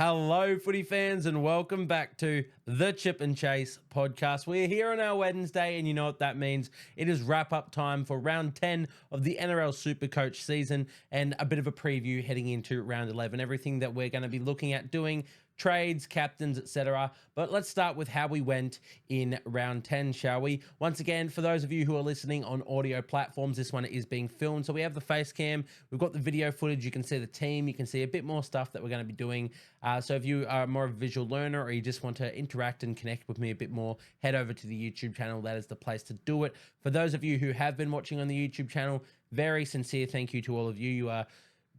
Hello, footy fans, and welcome back to the Chip and Chase podcast. We're here on our Wednesday, and you know what that means. It is wrap-up time for round 10 of the NRL Supercoach season and a bit of a preview heading into round 11. Everything that we're going to be looking at doing, trades, captains, etc. But let's start with how we went in round 10, shall we? Once again, for those of you who are listening on audio platforms, this one is being filmed. So we have the face cam, we've got the video footage, you can see the team, you can see a bit more stuff that we're going to be doing. So if you are more of a visual learner or you just want to interact and connect with me a bit more, head over to the YouTube channel. That is the place to do it. For those of you who have been watching on the YouTube channel, very sincere thank you to all of you. You are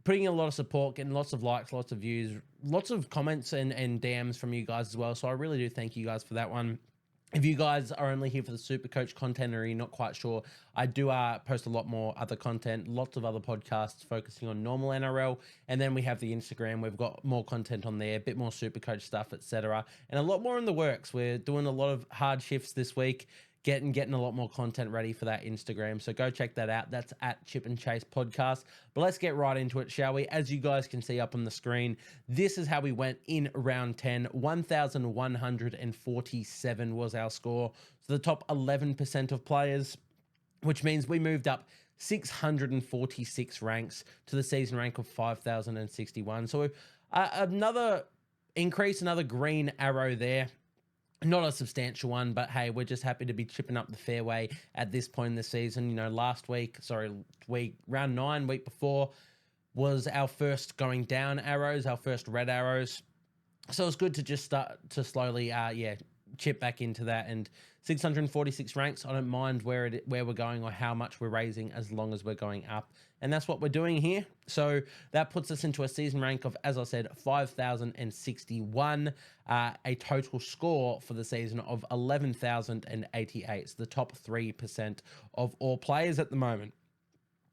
putting in a lot of support, getting lots of likes, lots of views, lots of comments and DMs from you guys as well. So I really do thank you guys for that one. If you guys are only here for the Supercoach content or you're not quite sure, I do post a lot more other content, lots of other podcasts focusing on normal NRL. And then we have the Instagram. We've got more content on there, a bit more Supercoach stuff, etc. And a lot more in the works. We're doing a lot of hard shifts this week, getting a lot more content ready for that Instagram. So go check that out. That's at Chip and Chase Podcast. But let's get right into it, shall we? As you guys can see up on the screen, this is how we went in round 10. 1,147 was our score. So the top 11% of players, which means we moved up 646 ranks to the season rank of 5,061. So another increase, another green arrow there. Not a substantial one, but hey, we're just happy to be chipping up the fairway at this point in the season. You know, round 9, week before, was our first going down arrows, our first red arrows. So it's good to just start to slowly, chip back into that. And 646 ranks, I don't mind where we're going or how much we're raising as long as we're going up. And that's what we're doing here. So that puts us into a season rank of, as I said, 5,061, a total score for the season of 11,088. It's the top 3% of all players at the moment.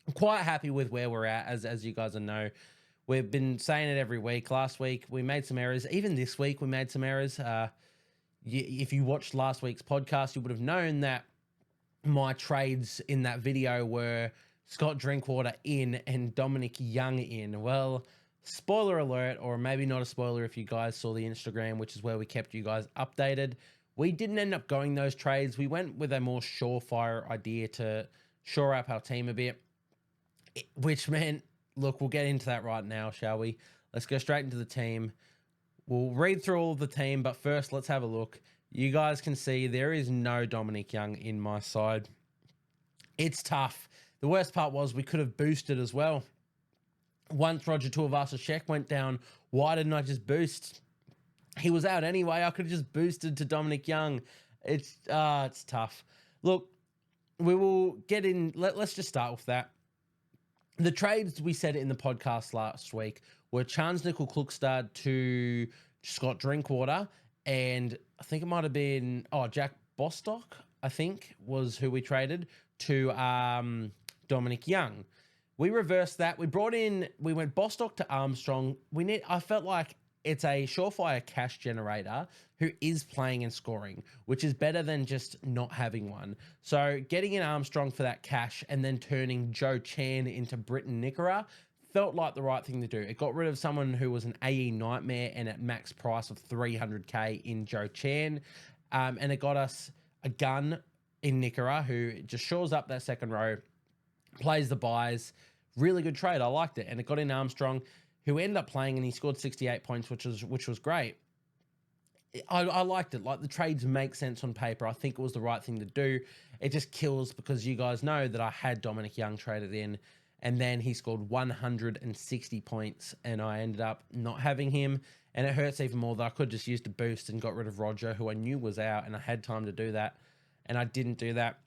I'm quite happy with where we're at, as you guys know. We've been saying it every week. Last week, we made some errors. Even this week, we made some errors. If you watched last week's podcast, you would have known that my trades in that video were Scott Drinkwater in and Dominic Young in. Well, spoiler alert, or maybe not a spoiler if you guys saw the Instagram, which is where we kept you guys updated. We didn't end up going those trades. We went with a more surefire idea to shore up our team a bit, which meant, look, we'll get into that right now, shall we? Let's go straight into the team. We'll read through all of the team, but first, let's have a look. You guys can see there is no Dominic Young in my side. It's tough. The worst part was we could have boosted as well. Once Roger Tuivasa-Sheck went down, why didn't I just boost? He was out anyway. I could have just boosted to Dominic Young. It's tough. Look, we will get in. Let's just start with that. The trades we said in the podcast last week were Charnze Nicoll-Klokstad to Scott Drinkwater, and I think it might have been Jack Bostock, I think, was who we traded to Dominic Young. We reversed that. We went Bostock to Armstrong. I felt like it's a surefire cash generator who is playing and scoring, which is better than just not having one. So getting in Armstrong for that cash and then turning Joe Chan into Britton Nickera felt like the right thing to do. It got rid of someone who was an AE nightmare and at max price of 300k in Joe Chan. And it got us a gun in Nickera who just shores up that second row, plays the buys. Really good trade. I liked it. And it got in Armstrong, who ended up playing, and he scored 68 points, which was great. I liked it. Like, the trades make sense on paper. I think it was the right thing to do. It just kills because you guys know that I had Dominic Young traded in, and then he scored 160 points, and I ended up not having him. And it hurts even more that I could just use the boost and got rid of Roger, who I knew was out, and I had time to do that, and I didn't do that.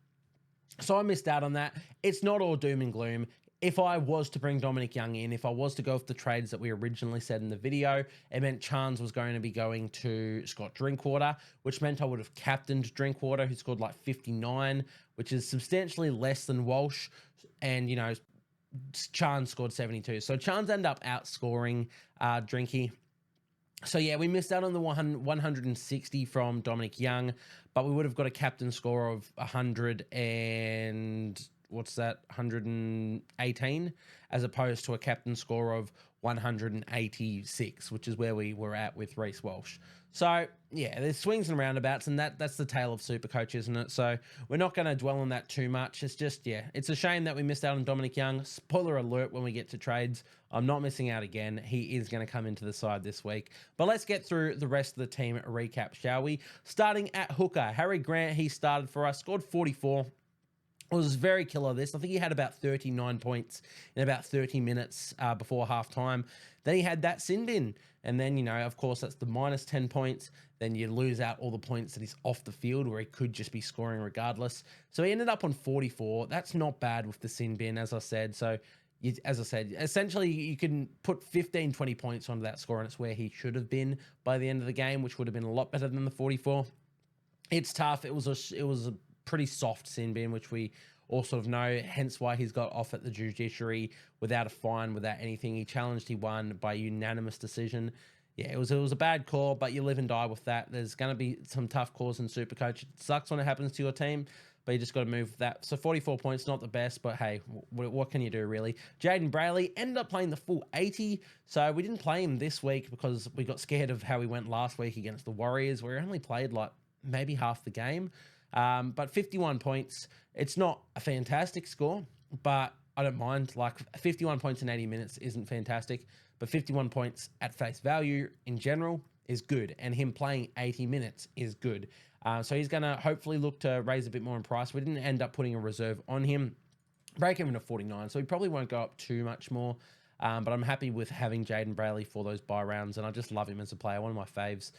So I missed out on that. It's not all doom and gloom. If I was to bring Dominic Young in, if I was to go with the trades that we originally said in the video, it meant Charnze was going to be going to Scott Drinkwater, which meant I would have captained Drinkwater, who scored like 59, which is substantially less than Walsh. And, you know, Charnze scored 72. So Charnze ended up outscoring Drinky. So yeah, we missed out on the 160 from Dominic Young, but we would have got a captain score of 100 and what's that, 118, as opposed to a captain score of 186, which is where we were at with Reece Walsh. So, yeah, there's swings and roundabouts, and that's the tale of Supercoach, isn't it? So we're not going to dwell on that too much. It's just, yeah, it's a shame that we missed out on Dominic Young. Spoiler alert, when we get to trades, I'm not missing out again. He is going to come into the side this week. But let's get through the rest of the team recap, shall we? Starting at hooker, Harry Grant, he started for us, scored 44. Was very killer this. I think he had about 39 points in about 30 minutes before halftime. Then he had that sin bin. And then, you know, of course, that's the minus 10 points. Then you lose out all the points that he's off the field where he could just be scoring regardless. So he ended up on 44. That's not bad with the sin bin, as I said. So, as I said, essentially you can put 15, 20 points onto that score, and it's where he should have been by the end of the game, which would have been a lot better than the 44. It's tough. It was a pretty soft sin bin, which we all sort of know, hence why he's got off at the judiciary without a fine, without anything. He challenged, he won by unanimous decision. Yeah, it was a bad call, but you live and die with that. There's going to be some tough calls in Supercoach. It sucks when it happens to your team, but you just got to move with that. So 44 points, not the best, but hey, what can you do, really? Jaden Brayley ended up playing the full 80, so we didn't play him this week because we got scared of how he went last week against the Warriors, where he only played like maybe half the game. But 51 points, it's not a fantastic score, but I don't mind. Like 51 points in 80 minutes isn't fantastic, but 51 points at face value in general is good, and him playing 80 minutes is good. So he's going to hopefully look to raise a bit more in price. We didn't end up putting a reserve on him. Break even to 49, so he probably won't go up too much more. But I'm happy with having Jaden Brayley for those buy rounds, and I just love him as a player, one of my faves.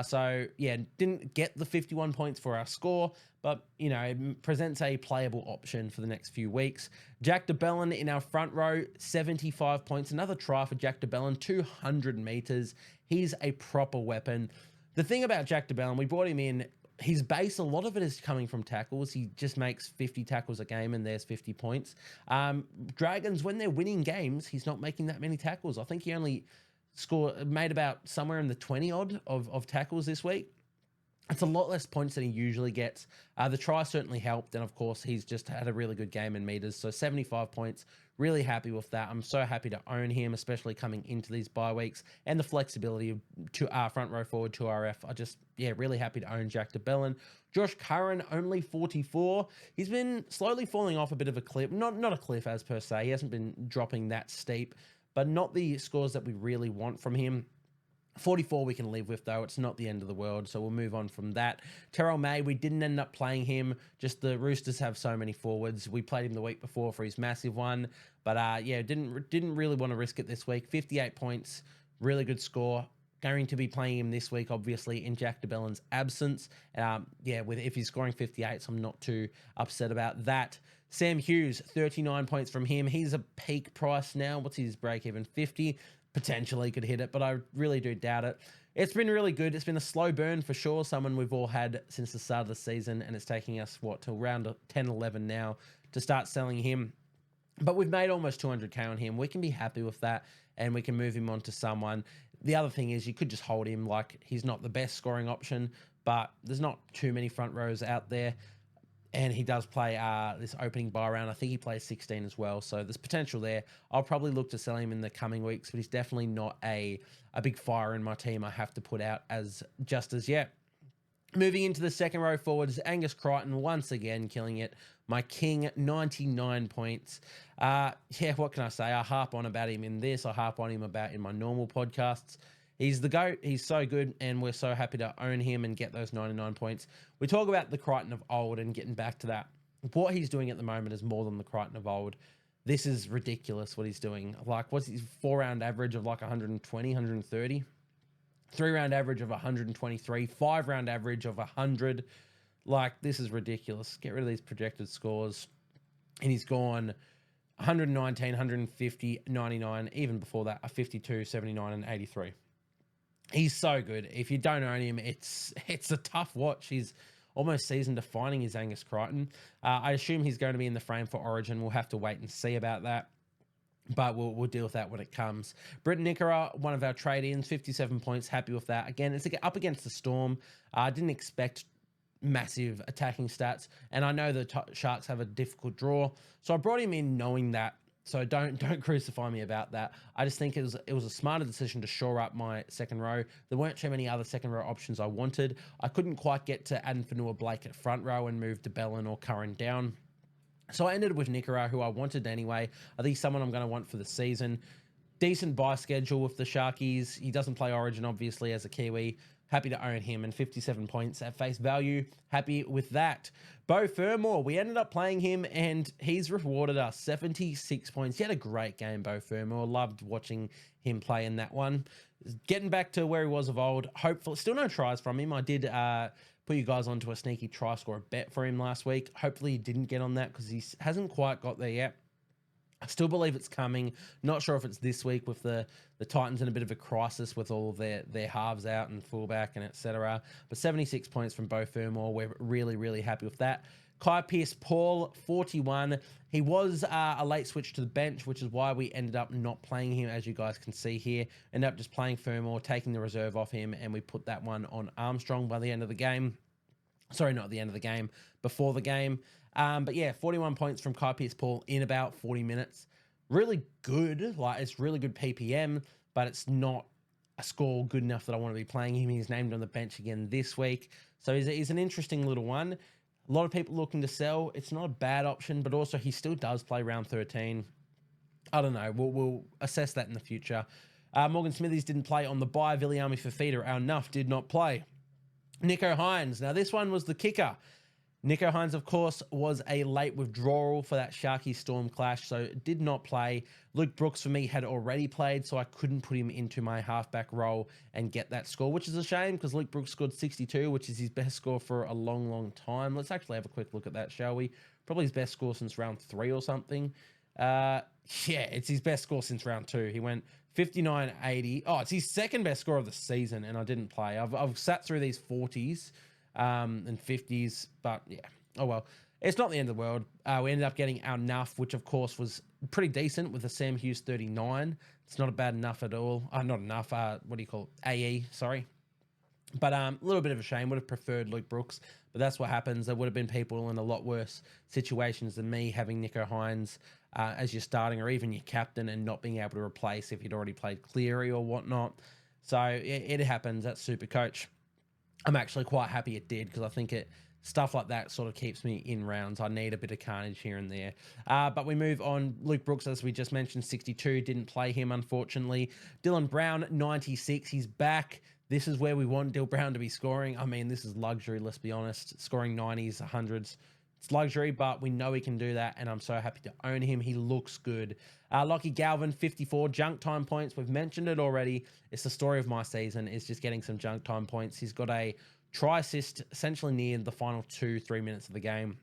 So, yeah, didn't get the 51 points for our score, but, you know, it presents a playable option for the next few weeks. Jack DeBellin in our front row, 75 points. Another try for Jack DeBellin, 200 meters. He's a proper weapon. The thing about Jack DeBellin, we brought him in, his base, a lot of it is coming from tackles. He just makes 50 tackles a game, and there's 50 points. Dragons, when they're winning games, he's not making that many tackles. I think he only made about somewhere in the 20 odd of tackles this week. It's a lot less points than he usually gets. The try certainly helped, and of course he's just had a really good game in meters. So 75 points, really happy with that. I'm so happy to own him, especially coming into these bye weeks, and the flexibility to our front row forward to RF. Really happy to own Jack DeBellin. Josh Curran, only 44. He's been slowly falling off a bit of a cliff. Not a cliff as per se. He hasn't been dropping that steep, but not the scores that we really want from him. 44 we can live with, though. It's not the end of the world, so we'll move on from that. Terrell May, we didn't end up playing him. Just the Roosters have so many forwards. We played him the week before for his massive one, but didn't really want to risk it this week. 58 points, really good score. Going to be playing him this week, obviously, in Jack DeBellin's absence. If he's scoring 58, so I'm not too upset about that. Sam Hughes, 39 points from him. He's a peak price now. What's his break even? 50. Potentially could hit it, but I really do doubt it. It's been really good. It's been a slow burn for sure. Someone we've all had since the start of the season, and it's taking us, till round 10, 11 now to start selling him. But we've made almost 200k on him. We can be happy with that, and we can move him on to someone. The other thing is you could just hold him. Like, he's not the best scoring option, but there's not too many front rows out there. And he does play this opening buy round. I think he plays 16 as well. So there's potential there. I'll probably look to sell him in the coming weeks, but he's definitely not a big fire in my team I have to put out as yet. Moving into the second row forwards, Angus Crichton once again killing it. My king, 99 points. What can I say? I harp on about him in this. I harp on him about in my normal podcasts. He's the GOAT. He's so good, and we're so happy to own him and get those 99 points. We talk about the Crichton of old and getting back to that. What he's doing at the moment is more than the Crichton of old. This is ridiculous what he's doing. Like, what's his 4-round average of like 120, 130? 3-round average of 123. 5-round average of 100. Like, this is ridiculous. Get rid of these projected scores. And he's gone 119, 150, 99. Even before that, a 52, 79, and 83. He's so good. If you don't own him, it's a tough watch. He's almost season defining, is Angus Crichton. I assume he's going to be in the frame for Origin. We'll have to wait and see about that, but we'll deal with that when it comes. Britton Nikora, one of our trade-ins, 57 points. Happy with that. Again, it's up against the Storm. I didn't expect massive attacking stats. And I know the Sharks have a difficult draw. So I brought him in knowing that. So don't crucify me about that. I just think it was a smarter decision to shore up my second row. There weren't too many other second row options I wanted. I couldn't quite get to Adam Fanua-Blake at front row and move DeBellin or Curran down. So I ended with Nikora, who I wanted anyway. I think someone I'm going to want for the season. Decent buy schedule with the Sharkies. He doesn't play Origin, obviously, as a Kiwi. Happy to own him, and 57 points at face value. Happy with that. Beau Fermor, we ended up playing him, and he's rewarded us 76 points. He had a great game, Beau Fermor. Loved watching him play in that one. Getting back to where he was of old. Hopefully, still no tries from him. I did put you guys onto a sneaky try score bet for him last week. Hopefully, he didn't get on that because he hasn't quite got there yet. I still believe it's coming. Not sure if it's this week with the Titans in a bit of a crisis with all of their halves out and fullback and etc. But 76 points from Beau Fermor. We're really, really happy with that. Kai Pearce-Paul, 41. He was a late switch to the bench, which is why we ended up not playing him, as you guys can see here. Ended up just playing Fermor, taking the reserve off him, and we put that one on Armstrong by the end of the game. Sorry, not at the end of the game, before the game. But yeah, 41 points from Kai Pearce-Paul in about 40 minutes. Really good. Like, it's really good PPM, but it's not a score good enough that I want to be playing him. He's named on the bench again this week. So he's an interesting little one. A lot of people looking to sell. It's not a bad option, but also he still does play round 13. I don't know. We'll assess that in the future. Morgan Smithies didn't play on the bye. Viliami Fafita, our Nuff, did not play. Nicho Hynes. Now, this one was the kicker. Nicho Hynes, of course, was a late withdrawal for that Sharky Storm clash, so did not play. Luke Brooks, for me, had already played, so I couldn't put him into my halfback role and get that score, which is a shame because Luke Brooks scored 62, which is his best score for a long, long time. Let's actually have a quick look at that, shall we? Probably his best score since round 3 or something. Yeah, it's his best score since round 2. He went 59.80. Oh, it's his second best score of the season, and I didn't play. I've sat through these 40s. And 50s, but yeah, oh well, it's not the end of the world. We ended up getting our Nuff, which of course was pretty decent with a Sam Hughes 39. It's not a bad enough at all. Not enough. What do you call it? AE, sorry. But a little bit of a shame. Would have preferred Luke Brooks, but that's what happens. There would have been people in a lot worse situations than me having Nicho Hynes as your starting or even your captain and not being able to replace if you'd already played Cleary or whatnot. So it happens. That's Supercoach. I'm actually quite happy it did because I think stuff like that sort of keeps me in rounds. I need a bit of carnage here and there. But we move on. Luke Brooks, as we just mentioned, 62. Didn't play him, unfortunately. Dylan Brown, 96. He's back. This is where we want Dylan Brown to be scoring. I mean, this is luxury, let's be honest. Scoring 90s, 100s. It's luxury, but we know he can do that, and I'm so happy to own him. He looks good. Lockie Galvin, 54. Junk time points. We've mentioned it already. It's the story of my season. It's just getting some junk time points. He's got a try assist essentially near the final 2-3 minutes of the game.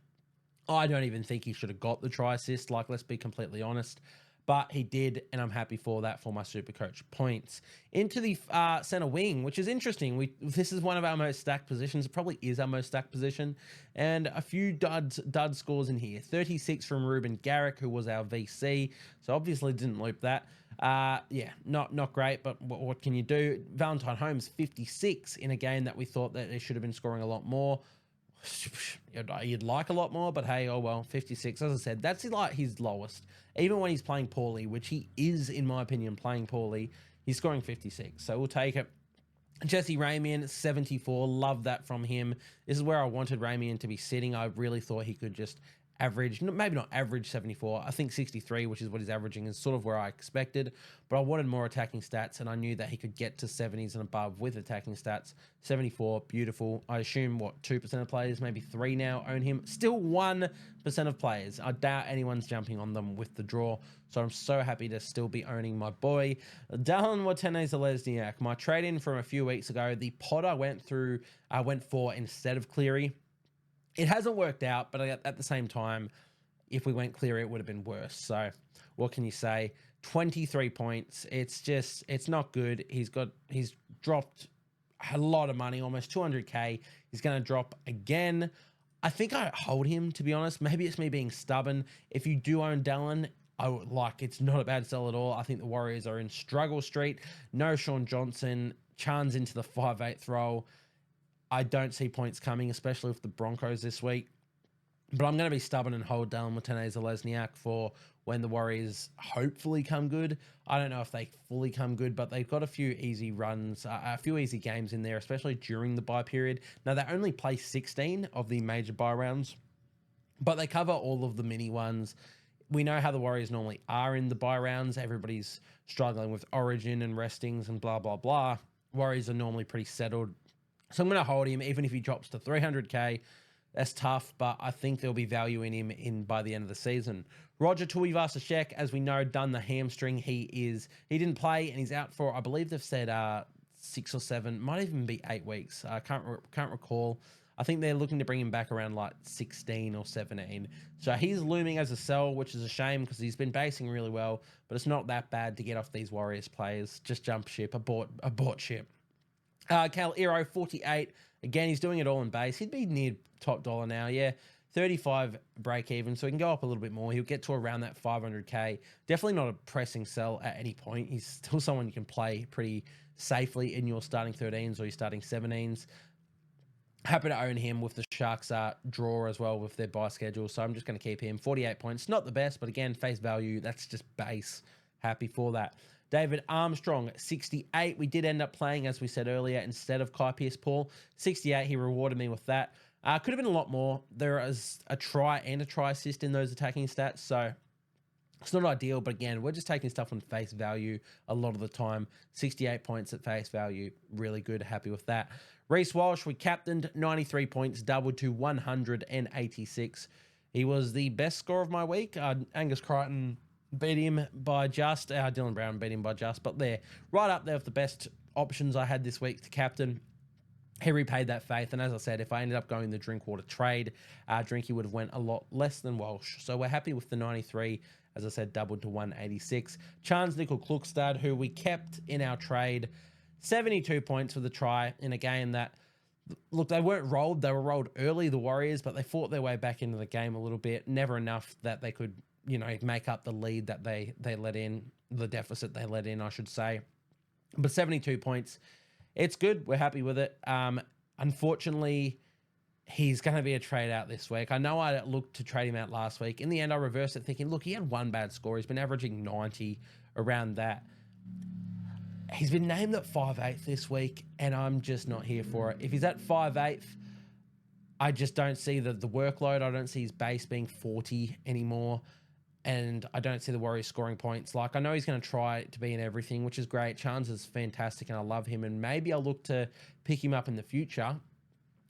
I don't even think he should have got the try assist, like, let's be completely honest. But he did, and I'm happy for that for my Supercoach points. Into the center wing, which is interesting. This is one of our most stacked positions. It probably is our most stacked position. And a few dud scores in here. 36 from Ruben Garrick, who was our VC. So obviously didn't loop that. Yeah, not great, but what can you do? Valentine Holmes, 56 in a game that we thought that they should have been scoring a lot more. You'd like a lot more, but hey, oh well, 56. As I said, that's like his lowest. Even when he's playing poorly, which he is, in my opinion, playing poorly, he's scoring 56. So we'll take it. Jesse Ramian, 74. Love that from him. This is where I wanted Ramian to be sitting. I really thought he could just average, maybe not average 74. I think 63, which is what he's averaging, is sort of where I expected. But I wanted more attacking stats, and I knew that he could get to 70s and above with attacking stats. 74, beautiful. I assume, 2% of players, maybe 3 now own him. Still 1% of players. I doubt anyone's jumping on them with the draw. So I'm so happy to still be owning my boy. Dallin Watene-Zelezniak, my trade-in from a few weeks ago. The pod I went for instead of Cleary. It hasn't worked out, but at the same time, if we went Cleary, it would have been worse. So what can you say? 23 points. It's not good. He's dropped a lot of money, almost 200K. He's going to drop again. I think I hold him, to be honest. Maybe it's me being stubborn. If you do own Dallin, it's not a bad sell at all. I think the Warriors are in struggle street. No Sean Johnson. Chan's into the 5/8 role. I don't see points coming, especially with the Broncos this week. But I'm going to be stubborn and hold Dallin Watene-Zelezniak for when the Warriors hopefully come good. I don't know if they fully come good, but they've got a few easy runs, a few easy games in there, especially during the bye period. Now, they only play 16 of the major bye rounds, but they cover all of the mini ones. We know how the Warriors normally are in the bye rounds. Everybody's struggling with origin and restings and blah, blah, blah. Warriors are normally pretty settled. So I'm going to hold him, even if he drops to 300K. That's tough, but I think there'll be value in him by the end of the season. Roger Tuivasa-Sheck, as we know, done the hamstring. He didn't play, and he's out for, I believe they've said 6 or 7, might even be 8 weeks. I can't recall. I think they're looking to bring him back around like 16 or 17. So he's looming as a sell, which is a shame because he's been basing really well, but it's not that bad to get off these Warriors players. Just jump ship, abort ship. Cal Iro, 48. Again, he's doing it all in base. He'd be near top dollar now, yeah. 35 break even, so he can go up a little bit more. He'll get to around that 500K. Definitely not a pressing sell at any point. He's still someone you can play pretty safely in your starting 13s or your starting 17s. Happy to own him with the Sharks draw as well with their bye schedule, so I'm just going to keep him. 48 points, not the best, but again, face value, that's just base. Happy for that. David Armstrong, 68. We did end up playing, as we said earlier, instead of Kai Pearce-Paul. 68, he rewarded me with that. Could have been a lot more. There is a try and a try assist in those attacking stats, so it's not ideal, but again, we're just taking stuff on face value a lot of the time. 68 points at face value, really good, happy with that. Reece Walsh, we captained, 93 points, doubled to 186. He was the best score of my week. Angus Crichton beat him by just. Dylan Brown beat him by just, but they're right up there with the best options I had this week to captain. He repaid that faith, and as I said, if I ended up going the Drinkwater trade, Drinky would have went a lot less than Walsh. So we're happy with the 93. As I said, doubled to 186. Chance Nickel-Klukstad, who we kept in our trade, 72 points for the try in a game that, look, they weren't rolled. They were rolled early, the Warriors, but they fought their way back into the game a little bit. Never enough that they could, make up the lead that they let in, the deficit they let in, I should say. But 72 points, it's good. We're happy with it. Unfortunately, he's going to be a trade out this week. I know I looked to trade him out last week. In the end, I reversed it thinking, look, he had one bad score. He's been averaging 90 around that. He's been named at 5'8" this week, and I'm just not here for it. If he's at 5'8", I just don't see the workload. I don't see his base being 40 anymore, and I don't see the Warriors scoring points. Like, I know he's going to try to be in everything, which is great. Chance is fantastic, and I love him, and maybe I'll look to pick him up in the future.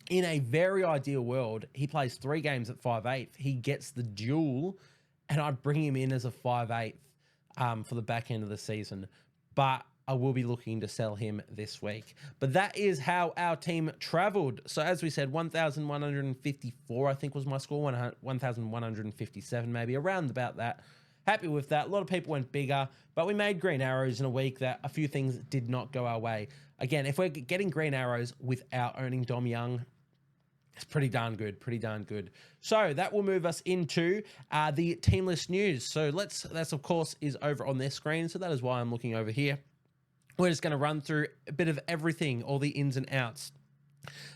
In a very ideal world, he plays 3 games at 5'8". He gets the duel, and I'd bring him in as a 5'8" for the back end of the season. But I will be looking to sell him this week. But that is how our team traveled. So as we said, 1,154, I think was my score, 1,157 maybe, around about that. Happy with that. A lot of people went bigger, but we made green arrows in a week that a few things did not go our way. Again, if we're getting green arrows without owning Dom Young, it's pretty darn good. So that will move us into the team list news. So that's of course is over on their screen. So that is why I'm looking over here. We're just going to run through a bit of everything, all the ins and outs.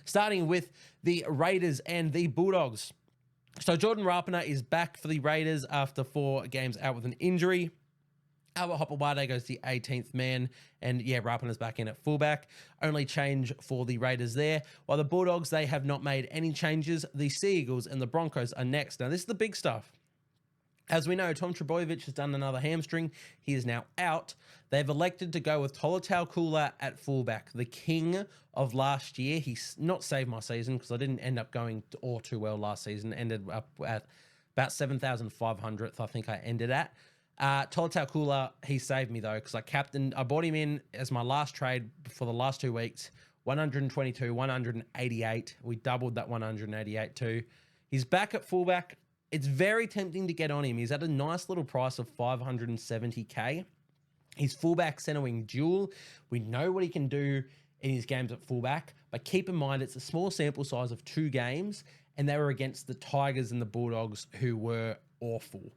Starting with the Raiders and the Bulldogs. So Jordan Rapana is back for the Raiders after 4 games out with an injury. Albert Hopewade goes the 18th man, and yeah, Rapana's back in at fullback. Only change for the Raiders there. While the Bulldogs, they have not made any changes. The Sea Eagles and the Broncos are next. Now, this is the big stuff. As we know, Tom Trbojevic has done another hamstring. He is now out. They've elected to go with Tolutau Kula at fullback, the king of last year. He's not saved my season because I didn't end up going all too well last season. Ended up at about 7,500th, I think I ended at. Tolutau Kula, he saved me though because I bought him in as my last trade for the last 2 weeks. 122, 188. We doubled that 188 too. He's back at fullback. It's very tempting to get on him. He's at a nice little price of 570K. He's fullback center wing dual. We know what he can do in his games at fullback, but keep in mind it's a small sample size of 2 games, and they were against the Tigers and the Bulldogs, who were awful.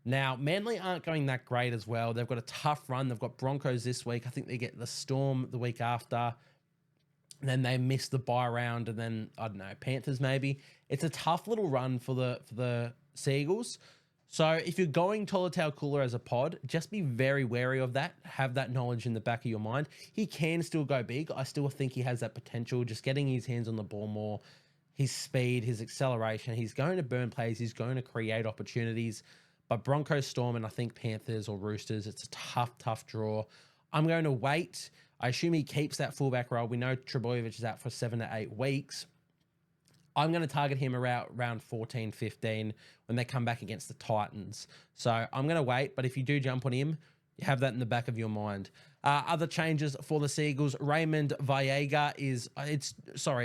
Now, Manly aren't going that great as well. They've got a tough run. They've got Broncos this week. I think they get the Storm the week after. And then they miss the bye round, and then I don't know, Panthers maybe. It's a tough little run for the Seagulls. So if you're going Tolutau Cooler as a pod, just be very wary of that. Have that knowledge in the back of your mind. He can still go big. I still think he has that potential. Just getting his hands on the ball more, his speed, his acceleration. He's going to burn plays. He's going to create opportunities. But Broncos, Storm, and I think Panthers or Roosters, it's a tough draw. I'm going to wait. I assume he keeps that fullback role. We know Trebojevic is out for 7 to 8 weeks. I'm going to target him around 14, 15 when they come back against the Titans. So I'm going to wait, but if you do jump on him, you have that in the back of your mind. Other changes for the Seagulls, Raymond Vallega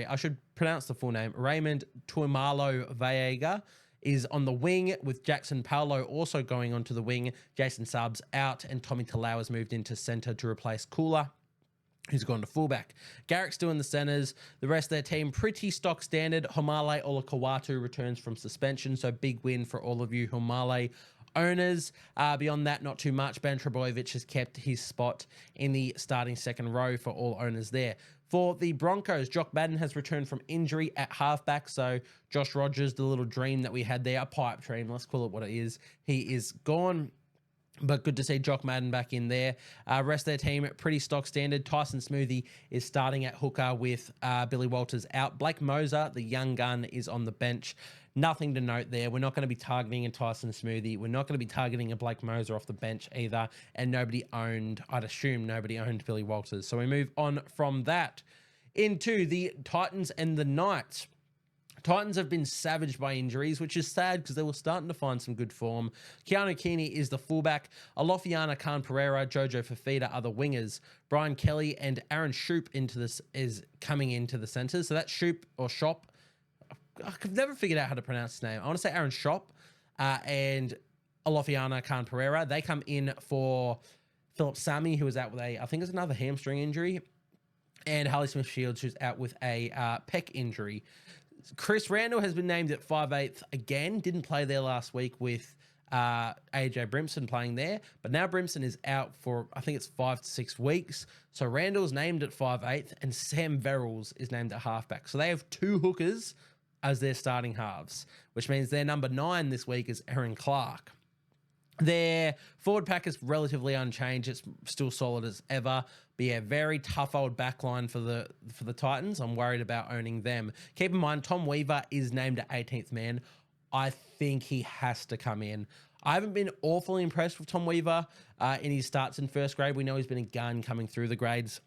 I should pronounce the full name. Raymond Tuimalo Vallega is on the wing, with Jackson Paulo also going onto the wing. Jason Saab's out, and Tommy Talau has moved into centre to replace Cooler, who's gone to fullback. Garrick's doing the centres. The rest of their team, pretty stock standard. Homale Olakawatu returns from suspension, so big win for all of you Homale owners. Beyond that, not too much. Ben Trebojevic has kept his spot in the starting second row for all owners there. For the Broncos, Jock Madden has returned from injury at halfback, so Josh Rogers, the little dream that we had there, a pipe dream, let's call it what it is, he is gone. But good to see Jock Madden back in there. Rest of their team, pretty stock standard. Tyson Smoothie is starting at hooker with Billy Walters out. Blake Moser, the young gun, is on the bench. Nothing to note there. We're not going to be targeting a Tyson Smoothie. We're not going to be targeting a Blake Moser off the bench either. And I'd assume nobody owned Billy Walters. So we move on from that into the Titans and the Knights. Titans have been savaged by injuries, which is sad because they were starting to find some good form. Keanu Keeney is the fullback. Alofiana Khan Pereira, Jojo Fafita are the wingers. Brian Kelly and Aaron Shoop is coming into the centres. So that's Shoop or Shop. I've never figured out how to pronounce his name. I want to say Aaron Shop and Alofiana Khan Pereira. They come in for Philip Sami, who is out with I think it's another hamstring injury, and Harley Smith-Shields, who's out with a pec injury. Chris Randall has been named at 5/8 again. Didn't play there last week with AJ Brimson playing there, but now Brimson is out for, I think it's 5 to 6 weeks. So Randall's named at 5/8 and Sam Verrills is named at halfback. So they have two hookers as their starting halves, which means their number 9 this week is Aaron Clark. Their forward pack is relatively unchanged. It's still solid as ever. But yeah, very tough old backline for the Titans. I'm worried about owning them. Keep in mind, Tom Weaver is named at 18th man. I think he has to come in. I haven't been awfully impressed with Tom Weaver in his starts in first grade. We know he's been a gun coming through the grades.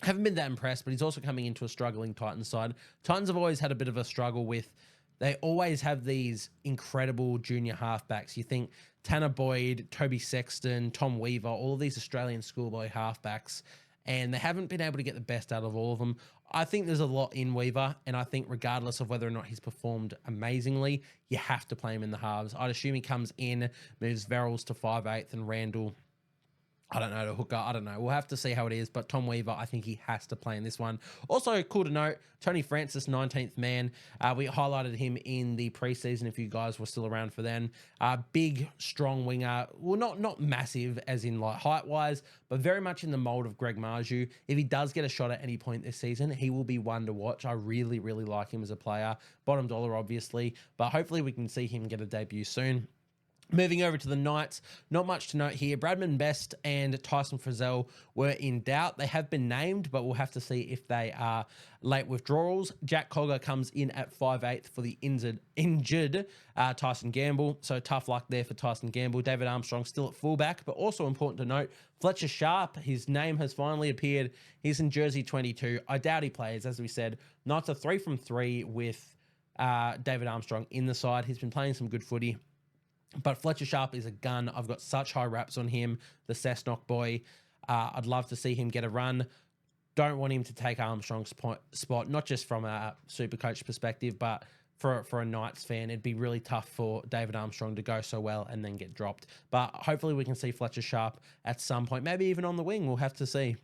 Haven't been that impressed, but he's also coming into a struggling Titans side. Titans have always had a bit of a struggle with, they always have these incredible junior halfbacks. You think Tanner Boyd, Toby Sexton, Tom Weaver, all of these Australian schoolboy halfbacks, and they haven't been able to get the best out of all of them. I think there's a lot in Weaver, and I think regardless of whether or not he's performed amazingly, you have to play him in the halves. I'd assume he comes in, moves Verrills to 5/8 and Randall, I don't know, to hooker. I don't know. We'll have to see how it is. But Tom Weaver, I think he has to play in this one. Also, cool to note, Tony Francis, 19th man. We highlighted him in the preseason if you guys were still around for then. Big, strong winger. Well, not massive as in like height-wise, but very much in the mold of Greg Marju. If he does get a shot at any point this season, he will be one to watch. I really, really like him as a player. Bottom dollar, obviously. But hopefully we can see him get a debut soon. Moving over to the Knights, not much to note here. Bradman Best and Tyson Frizzell were in doubt. They have been named, but we'll have to see if they are late withdrawals. Jack Cogger comes in at 5/8 for the injured Tyson Gamble. So tough luck there for Tyson Gamble. David Armstrong still at fullback, but also important to note, Fletcher Sharp, his name has finally appeared. He's in jersey 22. I doubt he plays, as we said. Knights are 3 from 3 with David Armstrong in the side. He's been playing some good footy. But Fletcher Sharp is a gun. I've got such high raps on him, the Cessnock boy. I'd love to see him get a run. Don't want him to take Armstrong's spot, not just from a Supercoach perspective, but for a Knights fan. It'd be really tough for David Armstrong to go so well and then get dropped. But hopefully we can see Fletcher Sharp at some point, maybe even on the wing. We'll have to see.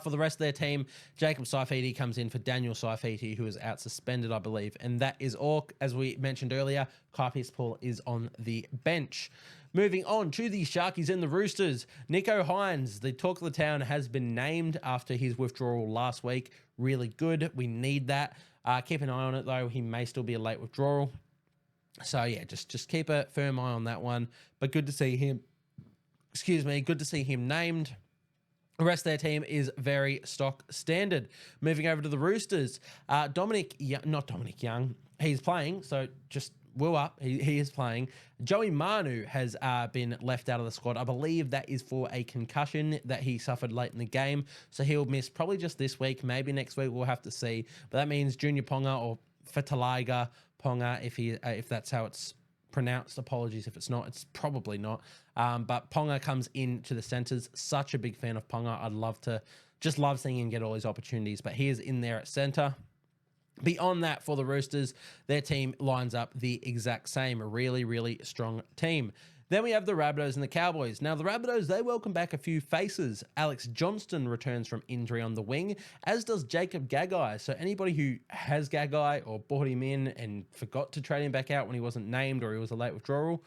For the rest of their team, Jacob Saifiti comes in for Daniel Saifiti, who is out suspended, I believe. And that is all. As we mentioned earlier, Kai Paul is on the bench. Moving on to the Sharkies and the Roosters. Nicho Hynes, the talk of the town, has been named after his withdrawal last week. Really good. We need that. Keep an eye on it, though. He may still be a late withdrawal. So, yeah, just keep a firm eye on that one. But good to see him. Good to see him named. The rest of their team is very stock standard. Moving over to the Roosters, not Dominic Young, he's playing, so just woo up, he is playing. Joey Manu has been left out of the squad. I believe that is for a concussion that he suffered late in the game, so he'll miss probably just this week, maybe next week, we'll have to see. But that means Junior Ponga or Fataliga Ponga, if that's how it's pronounced. Apologies if it's not. It's probably not. But Ponga comes into the centres. Such a big fan of Ponga. I'd love seeing him get all his opportunities. But he is in there at centre. Beyond that, for the Roosters, their team lines up the exact same. A really, really strong team. Then we have the Rabbitohs and the Cowboys. Now, the Rabbitohs, they welcome back a few faces. Alex Johnston returns from injury on the wing, as does Jacob Gagai. So anybody who has Gagai or bought him in and forgot to trade him back out when he wasn't named or he was a late withdrawal,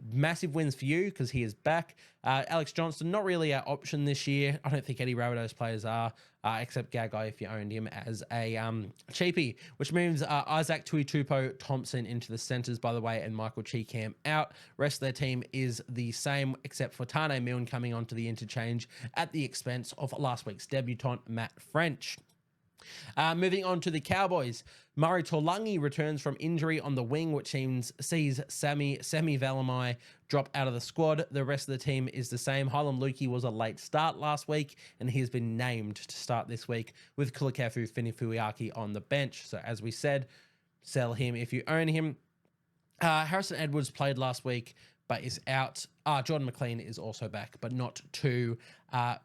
massive wins for you because he is back. Alex Johnston, not really our option this year. I don't think any Rabbitohs players are, except Gagai if you owned him as a cheapie, which means Isaac Tuitupo Thompson into the centres, by the way, and Michael Cheekham out. Rest of their team is the same, except for Tane Milne coming onto the interchange at the expense of last week's debutant, Matt French. Moving on to the Cowboys, Murray Taulagi returns from injury on the wing, which sees Semi Valamai drop out of the squad. The rest of the team is the same. Hylam Lukey was a late start last week, and he has been named to start this week with Kulikefu Finifuiaki on the bench. So as we said, sell him if you own him. Harrison Edwards played last week, but is out. Jordan McLean is also back, but not too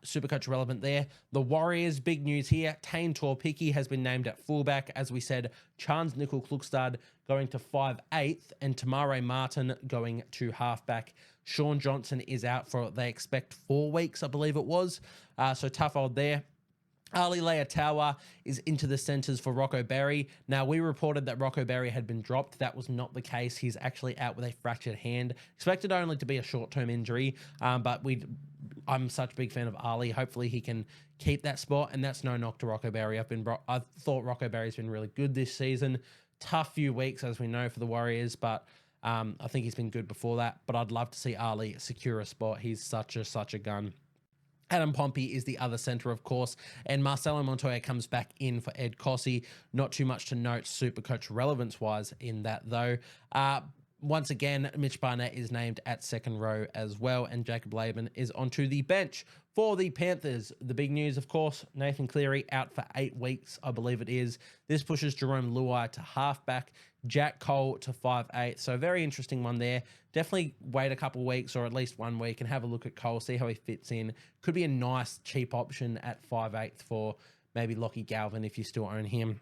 Supercoach relevant there. The Warriors, big news here. Tane Torpiki has been named at fullback. As we said, Chance Nickel Klukstad going to 5'8", and Tamare Martin going to halfback. Sean Johnson is out for, they expect 4 weeks, I believe it was. So tough old there. Ali Leatawa is into the centres for Rocco Berry. Now, we reported that Rocco Berry had been dropped. That was not the case. He's actually out with a fractured hand. Expected only to be a short-term injury, but I'm such a big fan of Ali. Hopefully he can keep that spot, and that's no knock to Rocco Berry. I thought Rocco Berry's been really good this season. Tough few weeks, as we know, for the Warriors, but I think he's been good before that. But I'd love to see Ali secure a spot. He's such a gun. Adam Pompey is the other centre, of course, and Marcelo Montoya comes back in for Ed Cossey. Not too much to note Supercoach relevance-wise in that, though. Once again, Mitch Barnett is named at second row as well, and Jacob Laban is onto the bench. For the Panthers, the big news, of course, Nathan Cleary out for 8 weeks, I believe it is. This pushes Jerome Luai to halfback, Jack Cole to 5'8". So very interesting one there. Definitely wait a couple weeks or at least 1 week and have a look at Cole, see how he fits in. Could be a nice cheap option at 5'8" for maybe Lockie Galvin if you still own him.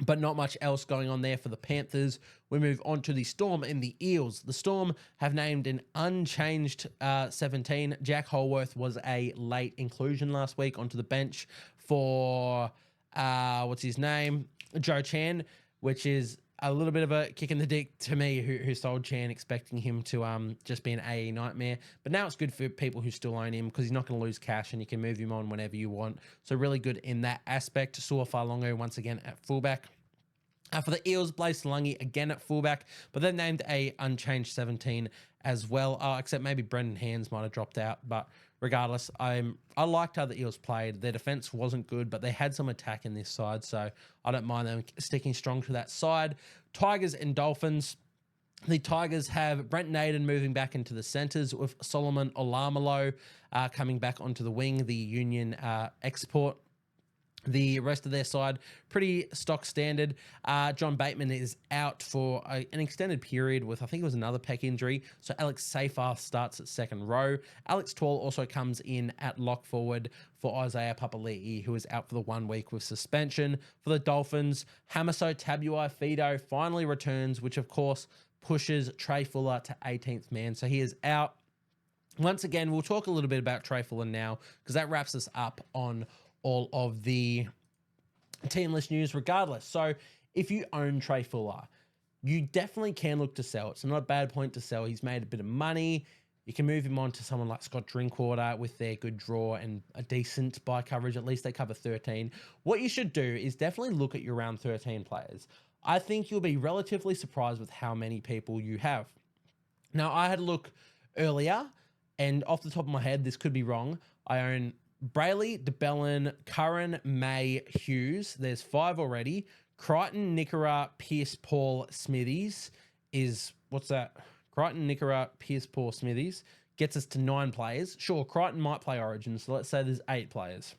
But not much else going on there for the Panthers. We move on to the Storm and the Eels. The Storm have named an unchanged 17. Jack Holworth was a late inclusion last week onto the bench for, what's his name? Joe Chan, which is a little bit of a kick in the dick to me who sold Chan expecting him to just be an AE nightmare. But now it's good for people who still own him because he's not going to lose cash and you can move him on whenever you want. So really good in that aspect. Sua Falongo once again at fullback. For the Eels, Blaze Salungi again at fullback, but they've named a unchanged 17 as well, except maybe Brendan Hands might have dropped out. But regardless, I liked how the Eels played. Their defense wasn't good, but they had some attack in this side, so I don't mind them sticking strong to that side. Tigers and Dolphins. The Tigers have Brent Naden moving back into the centres with Solomon Olamalo coming back onto the wing, the Union export. The rest of their side, pretty stock standard. John Bateman is out for an extended period with, I think it was another pec injury. So Alex Seyfarth starts at second row. Alex Twall also comes in at lock forward for Isaiah Papali'i, who is out for the 1 week with suspension. For the Dolphins, Hamaso Tabuai Fido finally returns, which of course pushes Trey Fuller to 18th man. So he is out. Once again, we'll talk a little bit about Trey Fuller now because that wraps us up on all of the team list news regardless. So if you own Trey Fuller, you definitely can look to sell. It's not a bad point to sell. He's made a bit of money. You can move him on to someone like Scott Drinkwater with their good draw and a decent buy coverage. At least they cover 13. What you should do is definitely look at your round 13 players. I think you'll be relatively surprised with how many people you have. Now, I had a look earlier, and off the top of my head, this could be wrong. I own Brayley, DeBellin, Curran, May, Hughes. There's 5 already. Crichton, Nickera, Pierce, Paul, Smithies is, what's that? Crichton, Nickera, Pierce, Paul, Smithies gets us to 9 players. Sure, Crichton might play Origin, so let's say there's 8 players.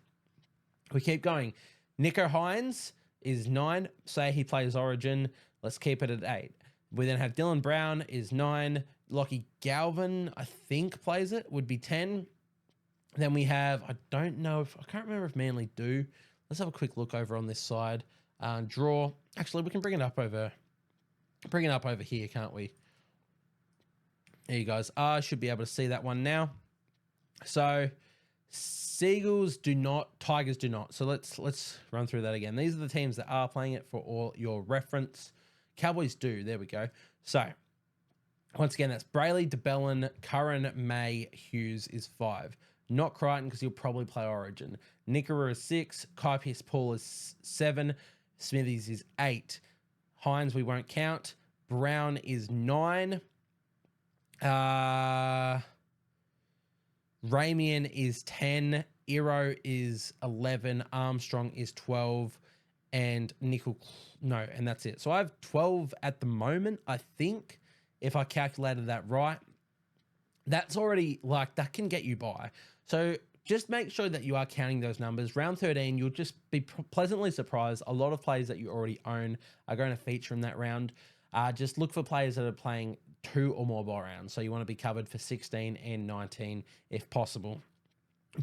We keep going. Nico Hynes is 9. Say he plays Origin. Let's keep it at 8. We then have Dylan Brown is 9. Lockie Galvin, I think, plays it, would be 10. Then we have, I can't remember if Manly do. Let's have a quick look over on this side. Draw. Actually, we can bring it up over here, can't we? There you guys are. Should be able to see that one now. So Seagulls do not, Tigers do not. So let's run through that again. These are the teams that are playing it for all your reference. Cowboys do. There we go. So once again, that's Brayley, DeBellin, Curran, May, Hughes is 5. Not Crichton because he'll probably play Origin. Nickera is 6. Kai Pierce Paul is 7. Smithies is 8. Hynes we won't count. Brown is 9. Ramian is 10. Iro is 11. Armstrong is 12. And and that's it. So I have 12 at the moment, I think, if I calculated that right. That's already, that can get you by. So just make sure that you are counting those numbers. Round 13, you'll just be pleasantly surprised. A lot of players that you already own are going to feature in that round. Just look for players that are playing 2 or more bye rounds. So you want to be covered for 16 and 19 if possible.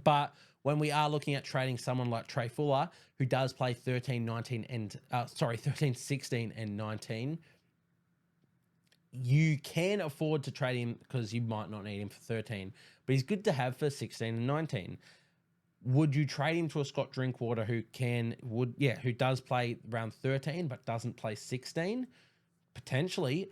But when we are looking at trading someone like Trey Fuller, who does play 13, 16 and 19, you can afford to trade him because you might not need him for 13, but he's good to have for 16 and 19. Would you trade him to a Scott Drinkwater who does play round 13 but doesn't play 16? Potentially.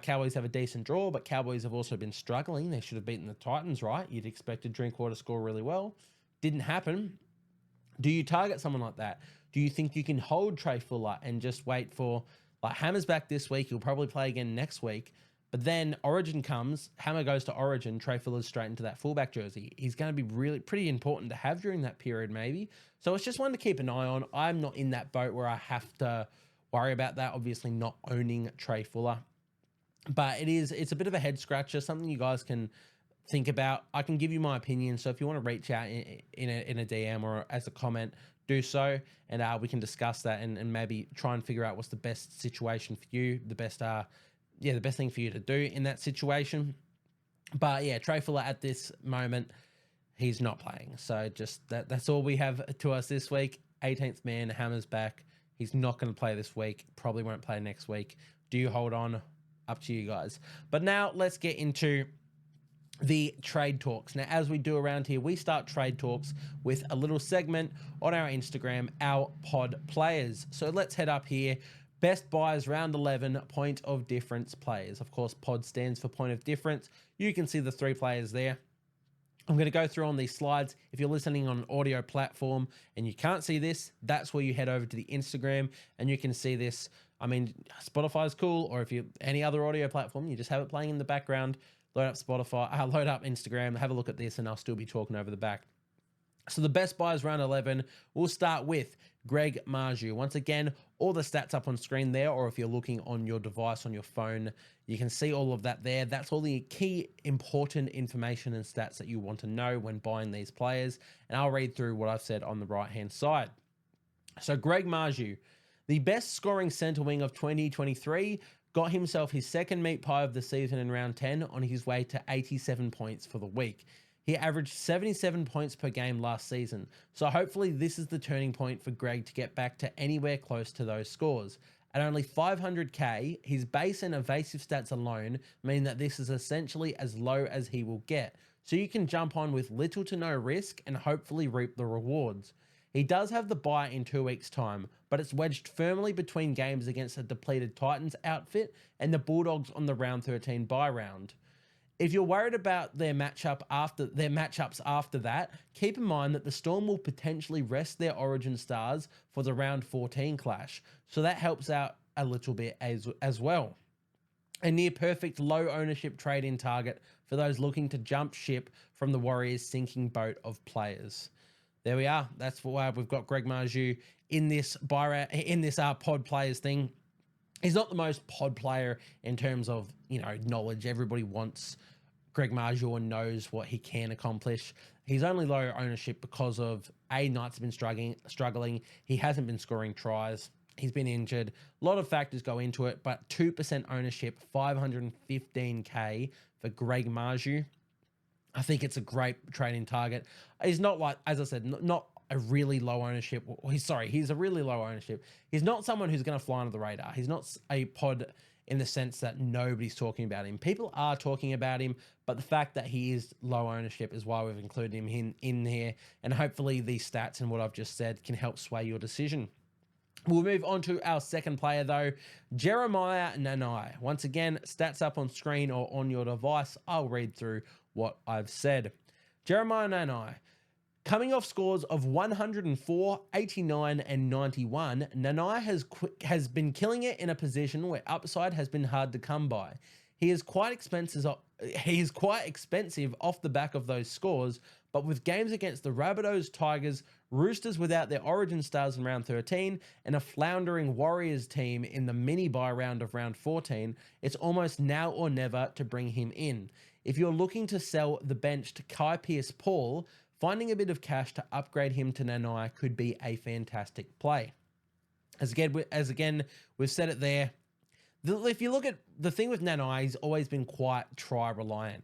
Cowboys have a decent draw, but Cowboys have also been struggling. They should have beaten the Titans, right? You'd expected Drinkwater to score really well. Didn't happen. Do you target someone like that? Do you think you can hold Trey Fuller and just wait for, Hammer's back this week, he'll probably play again next week, but then Origin comes, Hammer goes to Origin, Trey Fuller's straight into that fullback jersey. He's going to be really pretty important to have during that period maybe. So it's just one to keep an eye on. I'm not in that boat where I have to worry about that, obviously not owning Trey Fuller. But it's a bit of a head scratcher, something you guys can think about. I can give you my opinion, so if you want to reach out in a DM or as a comment, do so, and we can discuss that and maybe try and figure out what's the best situation for you, the best thing for you to do in that situation. But yeah, Trey Fuller at this moment, he's not playing. So just that's all we have to us this week. 18th man, Hammer's back. He's not going to play this week. Probably won't play next week. Do you hold on? Up to you guys. But now let's get into the trade talks. Now, as we do around here, we start trade talks with a little segment on our Instagram, our pod players. So let's head up here. Best buys round 11, point of difference players. Of course, pod stands for point of difference. You can see the 3 players there. I'm going to go through on these slides. If you're listening on an audio platform and you can't see this, that's where you head over to the Instagram and you can see this. I mean, Spotify is cool, or if you any other audio platform, you just have it playing in the background, load up Spotify, load up Instagram, have a look at this, and I'll still be talking over the back. So the best buys round 11, we'll start with Greg Marju. Once again, all the stats up on screen there, or if you're looking on your device, on your phone, you can see all of that there. That's all the key important information and stats that you want to know when buying these players. And I'll read through what I've said on the right-hand side. So Greg Marju, the best scoring centre wing of 2023, got himself his second meat pie of the season in round 10 on his way to 87 points for the week. He averaged 77 points per game last season, so hopefully this is the turning point for Greg to get back to anywhere close to those scores. At only 500k, his base and evasive stats alone mean that this is essentially as low as he will get, so you can jump on with little to no risk and hopefully reap the rewards. He does have the bye in 2 weeks' time, but it's wedged firmly between games against a depleted Titans outfit and the Bulldogs on the round 13 bye round. If you're worried about their matchups after that, keep in mind that the Storm will potentially rest their Origin stars for the round 14 clash, so that helps out a little bit as well. A near perfect low ownership trade-in target for those looking to jump ship from the Warriors' sinking boat of players. There we are. That's why we've got Greg Marju in this pod players thing. He's not the most pod player in terms of, knowledge. Everybody wants Greg Marju and knows what he can accomplish. He's only low ownership because of Knights have been struggling. He hasn't been scoring tries. He's been injured. A lot of factors go into it, but 2% ownership, 515k for Greg Marju. I think it's a great trading target. He's not like, as I said, not a really low ownership. He's a really low ownership. He's not someone who's going to fly under the radar. He's not a pod in the sense that nobody's talking about him. People are talking about him, but the fact that he is low ownership is why we've included him in here. And hopefully these stats and what I've just said can help sway your decision. We'll move on to our second player, though, Jeremiah Nanai. Once again, stats up on screen or on your device. I'll read through what I've said. Jeremiah Nanai. Coming off scores of 104, 89, and 91, Nanai has been killing it in a position where upside has been hard to come by. He is quite expensive off the back of those scores, but with games against the Rabbitohs, Tigers, Roosters without their Origin stars in round 13, and a floundering Warriors team in the mini bye round of round 14, it's almost now or never to bring him in. If you're looking to sell the bench to Kai Pearce-Paul, finding a bit of cash to upgrade him to Nanai could be a fantastic play. As again, we've said it there. If you look at the thing with Nanai, he's always been quite try-reliant.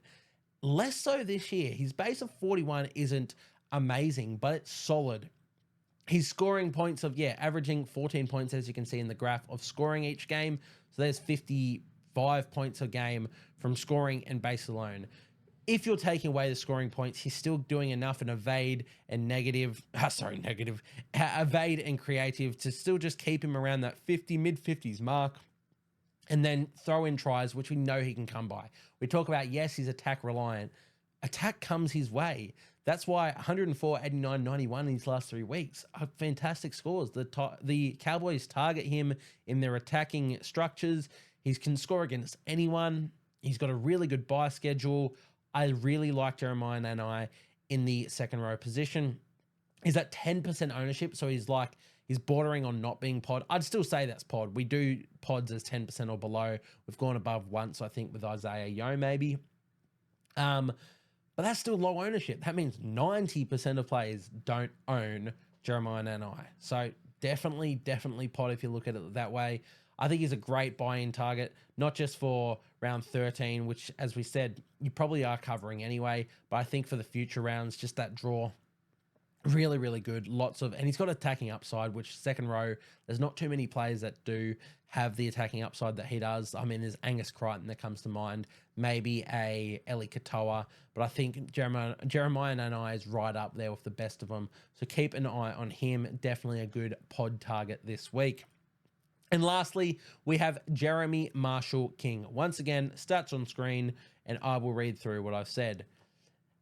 Less so this year. His base of 41 isn't amazing, but it's solid. He's scoring points of, averaging 14 points, as you can see in the graph, of scoring each game. So there's 55 points a game from scoring and base alone. If you're taking away the scoring points, he's still doing enough in evade and evade and creative to still just keep him around that mid-50s mark, and then throw in tries, which we know he can come by. We talk about, yes, he's attack reliant. Attack comes his way. That's why 104, 89, 91 in his last 3 weeks are fantastic scores. The Cowboys target him in their attacking structures. He can score against anyone. He's got a really good bye schedule. I really like Jeremiah Nanai in the second row position. He's at 10% ownership, so he's bordering on not being pod. I'd still say that's pod. We do pods as 10% or below. We've gone above once, I think, with Isaiah Yeo maybe. But that's still low ownership. That means 90% of players don't own Jeremiah Nanai. So definitely pod if you look at it that way. I think he's a great buy-in target, not just for round 13, which, as we said, you probably are covering anyway. But I think for the future rounds, just that draw, really, really good. And he's got attacking upside, which second row, there's not too many players that do have the attacking upside that he does. I mean, there's Angus Crichton that comes to mind, maybe a Eli Katoa, but I think Jeremiah Nanai is right up there with the best of them. So keep an eye on him. Definitely a good pod target this week. And lastly, we have Jeremy Marshall-King. Once again, stats on screen, and I will read through what I've said.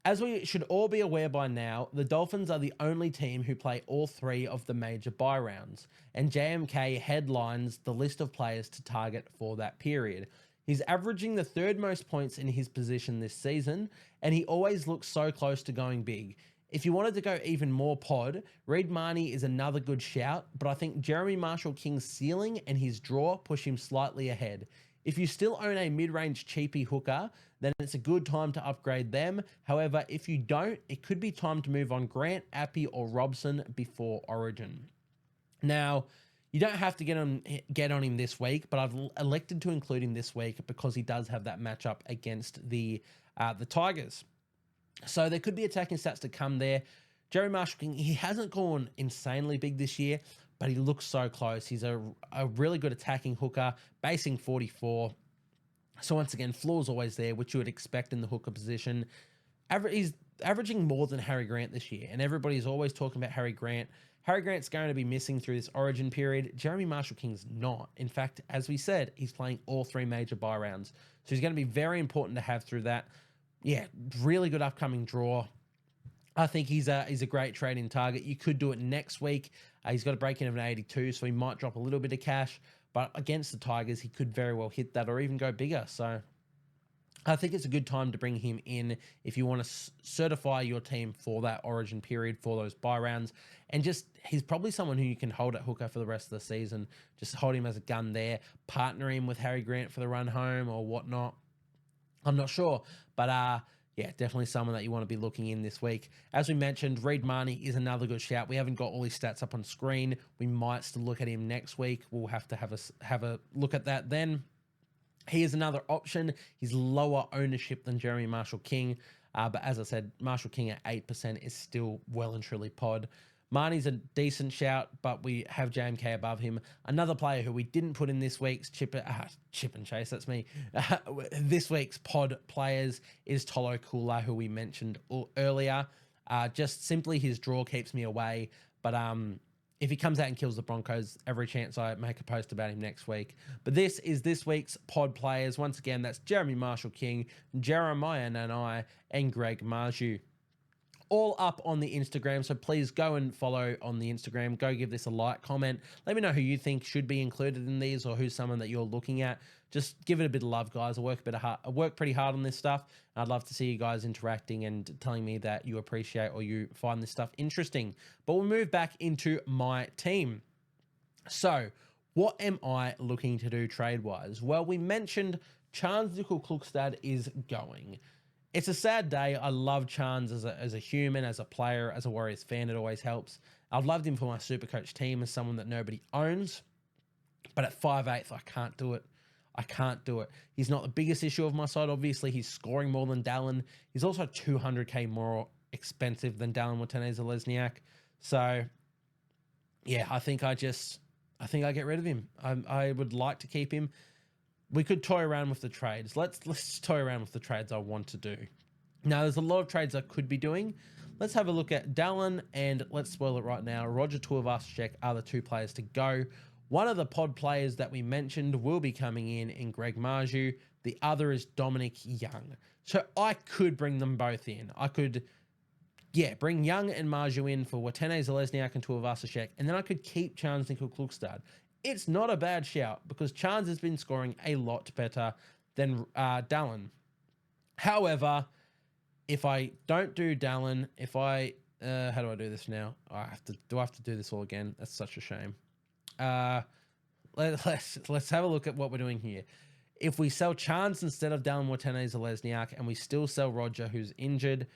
As we should all be aware by now, the Dolphins are the only team who play all 3 of the major bye rounds, and JMK headlines the list of players to target for that period. He's averaging the 3rd most points in his position this season, and he always looks so close to going big. If you wanted to go even more pod, Reed Marnie is another good shout, but I think Jeremy Marshall-King's ceiling and his draw push him slightly ahead. If you still own a mid-range cheapy hooker, then it's a good time to upgrade them. However, if you don't, it could be time to move on Grant, Appy, or Robson before Origin. Now, you don't have to get on him this week, but I've elected to include him this week because he does have that matchup against the Tigers. So there could be attacking stats to come there. Jeremy Marshall King, he hasn't gone insanely big this year, but he looks so close. He's a really good attacking hooker, basing 44. So once again, floor's always there, which you would expect in the hooker position. He's averaging more than Harry Grant this year, and everybody's always talking about Harry Grant. Harry Grant's going to be missing through this origin period. Jeremy Marshall King's not. In fact, as we said, he's playing all 3 major bye rounds. So he's going to be very important to have through that. Yeah, really good upcoming draw. I think he's a great trade-in target. You could do it next week. He's got a break-in of an 82, so he might drop a little bit of cash. But against the Tigers, he could very well hit that or even go bigger. So I think it's a good time to bring him in if you want to certify your team for that origin period, for those bye rounds. And just, he's probably someone who you can hold at hooker for the rest of the season. Just hold him as a gun there, partner him with Harry Grant for the run home or whatnot. I'm not sure. But yeah, definitely someone that you want to be looking in this week. As we mentioned, Reed Marnie is another good shout. We haven't got all his stats up on screen. We might still look at him next week. We'll have to have a look at that then. He is another option. He's lower ownership than Jeremy Marshall King. But as I said, Marshall King at 8% is still well and truly pod. Marnie's a decent shout, but we have JMK above him. Another player who we didn't put in this week's Chip and Chase, that's me. This week's pod players is Tolo Kula, who we mentioned earlier. Just simply his draw keeps me away. But if he comes out and kills the Broncos, every chance I make a post about him next week. But this is this week's pod players. Once again, that's Jeremy Marshall King, Jeremiah Nanai, and Greg Marju. All up on the Instagram, so please go and follow on the Instagram. Go give this a like, comment. Let me know who you think should be included in these or who's someone that you're looking at. Just give it a bit of love, guys. I work pretty hard on this stuff. I'd love to see you guys interacting and telling me that you appreciate or you find this stuff interesting. But we'll move back into my team. So, what am I looking to do trade-wise? Well, we mentioned Charnze Nicoll-Klokstad is going. It's a sad day. I love Charnze as a human, as a player, as a Warriors fan. It always helps. I've loved him for my Supercoach team as someone that nobody owns. But at 5'8", I can't do it. I can't do it. He's not the biggest issue of my side. Obviously, he's scoring more than Dallin. He's also 200k more expensive than Dallin Watene-Zelezniak. So, yeah, I think I get rid of him. I would like to keep him. We could toy around with the trades. Let's toy around with the trades I want to do. Now, there's a lot of trades I could be doing. Let's have a look at Dallin, and let's spoil it right now. Roger Tuivasa-Sheck are the 2 players to go. One of the pod players that we mentioned will be coming in Greg Marju. The other is Dominic Young. So I could bring them both in. I could, bring Young and Marju in for Watene-Zelezniak and Tuivasa-Sheck, and then I could keep Charnze Nicoll-Klokstad. It's not a bad shout because Charnze has been scoring a lot better than Dallin. However, if I don't do Dallin, how do I do this now? Do I have to do this all again? That's such a shame. Let's have a look at what we're doing here. If we sell Charnze instead of Dallin Watene-Zelezniak and we still sell Roger, who's injured,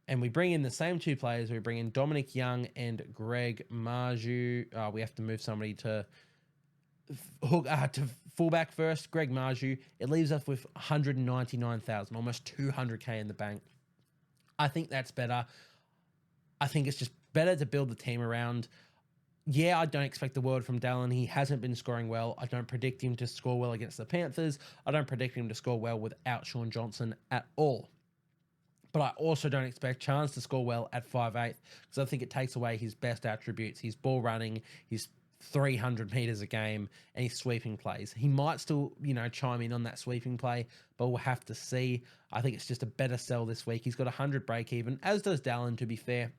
and we bring in the same 2 players, we bring in Dominic Young and Greg Marju. We have to move somebody to fullback first, Greg Marju. It leaves us with 199,000, almost 200k in the bank. I think that's better. I think it's just better to build the team around. Yeah, I don't expect the world from Dallin. He hasn't been scoring well. I don't predict him to score well against the Panthers. I don't predict him to score well without Sean Johnson at all. But I also don't expect Charnze to score well at 5'8", because I think it takes away his best attributes. His ball running, his 300 meters a game, and his sweeping plays. He might still, chime in on that sweeping play, but we'll have to see. I think it's just a better sell this week. He's got 100 break even, as does Dallin, to be fair.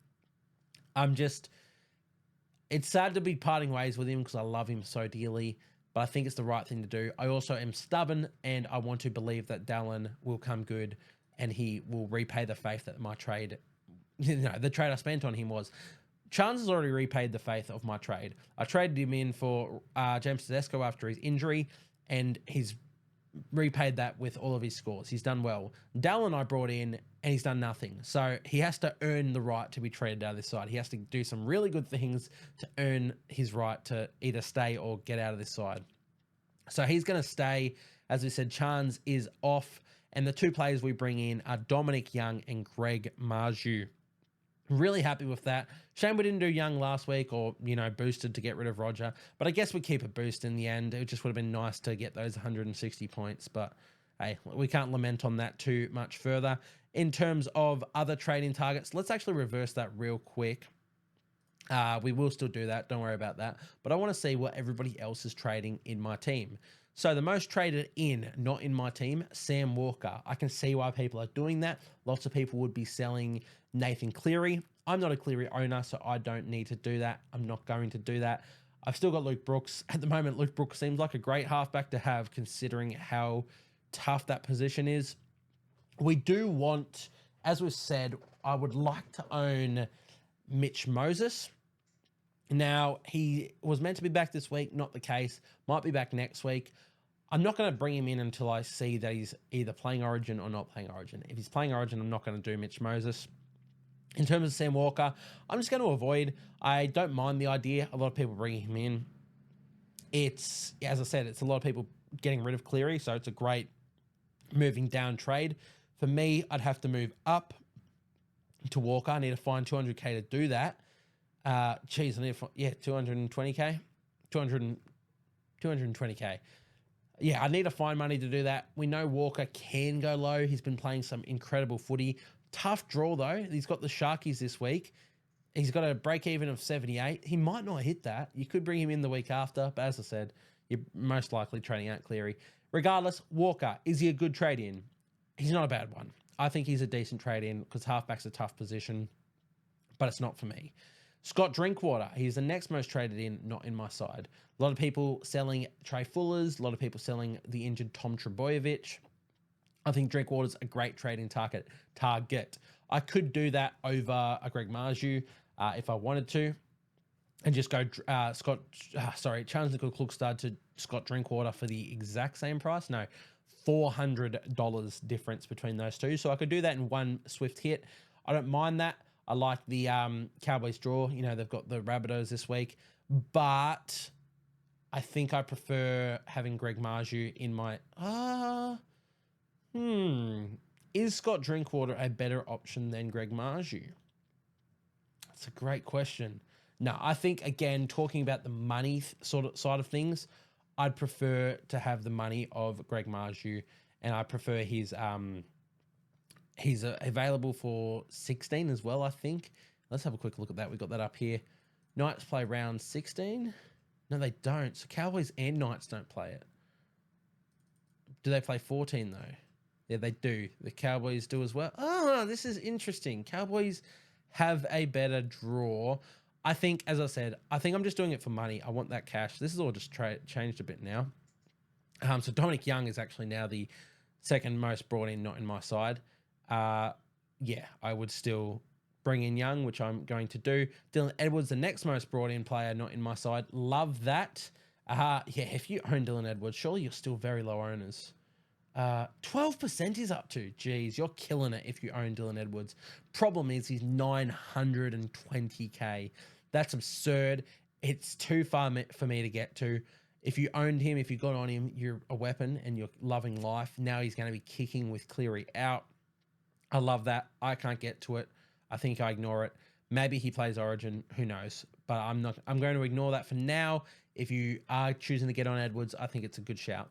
It's sad to be parting ways with him because I love him so dearly, but I think it's the right thing to do. I also am stubborn, and I want to believe that Dallin will come good and he will repay the faith that my trade, the trade I spent on him was. Charnze has already repaid the faith of my trade. I traded him in for James Tedesco after his injury, and he's repaid that with all of his scores. He's done well. Dallin I brought in, and he's done nothing. So he has to earn the right to be traded out of this side. He has to do some really good things to earn his right to either stay or get out of this side. So he's going to stay. As we said, Charnze is off. And the 2 players we bring in are Dominic Young and Greg Marju. Really happy with that. Shame we didn't do Young last week or, boosted to get rid of Roger. But I guess we keep a boost in the end. It just would have been nice to get those 160 points. But hey, we can't lament on that too much further. In terms of other trading targets, let's actually reverse that real quick. We will still do that. Don't worry about that. But I want to see what everybody else is trading in my team. So the most traded in, not in my team, Sam Walker. I can see why people are doing that. Lots of people would be selling Nathan Cleary. I'm not a Cleary owner, so I don't need to do that. I'm not going to do that. I've still got Luke Brooks. At the moment, Luke Brooks seems like a great halfback to have, considering how tough that position is. We do want, as we've said, I would like to own Mitch Moses. Now, he was meant to be back this week, not the case. Might be back next week. I'm not going to bring him in until I see that he's either playing Origin or not playing Origin. If he's playing Origin, I'm not going to do Mitch Moses. In terms of Sam Walker, I'm just going to avoid. I don't mind the idea. A lot of people bringing him in. It's, as I said, it's a lot of people getting rid of Cleary, so it's a great moving down trade. For me, I'd have to move up to Walker. I need to find 200k to do that. I need to find, 220k, 220k. Yeah, I need to find money to do that. We know Walker can go low. He's been playing some incredible footy. Tough draw, though. He's got the Sharkies this week. He's got a break even of 78. He might not hit that. You could bring him in the week after, but as I said, you're most likely trading out Cleary. Regardless, Walker, is he a good trade-in? He's not a bad one. I think he's a decent trade-in because halfback's a tough position, but it's not for me. Scott Drinkwater, he's the next most traded in, not in my side. A lot of people selling Trey Fullers, a lot of people selling the injured Tom Trebojevic. I think Drinkwater's a great trading target. I could do that over a Greg Marju if I wanted to, and just go Charles Nickel Klugstad to Scott Drinkwater for the exact same price. No, $400 difference between those two. So I could do that in one swift hit. I don't mind that. I like the Cowboys draw. They've got the Rabbitohs this week. But I think I prefer having Greg Marju in my... Is Scott Drinkwater a better option than Greg Marju? That's a great question. No, I think, again, talking about the money side of things, I'd prefer to have the money of Greg Marju, and I prefer his... He's available for 16 as well, I think. Let's have a quick look at that. We've got that up here. Knights play round 16. No, they don't. So Cowboys and Knights don't play it. Do they play 14, though? Yeah, they do. The Cowboys do as well. Oh, this is interesting. Cowboys have a better draw. I think, as I said, I'm just doing it for money. I want that cash. This is all just changed a bit now. So Dominic Young is actually now the second most brought in, not in my side. I would still bring in Young, which I'm going to do. Dylan Edwards, the next most brought in player, not in my side. Love that. If you own Dylan Edwards, surely you're still very low owners. 12% is up to. Geez, you're killing it if you own Dylan Edwards. Problem is he's 920k. That's absurd. It's too far for me to get to. If you owned him, if you got on him, you're a weapon and you're loving life. Now he's going to be kicking with Cleary out. I love that. I can't get to it. I think I ignore it. Maybe he plays Origin. Who knows? But I'm going to ignore that for now. If you are choosing to get on Edwards, I think it's a good shout.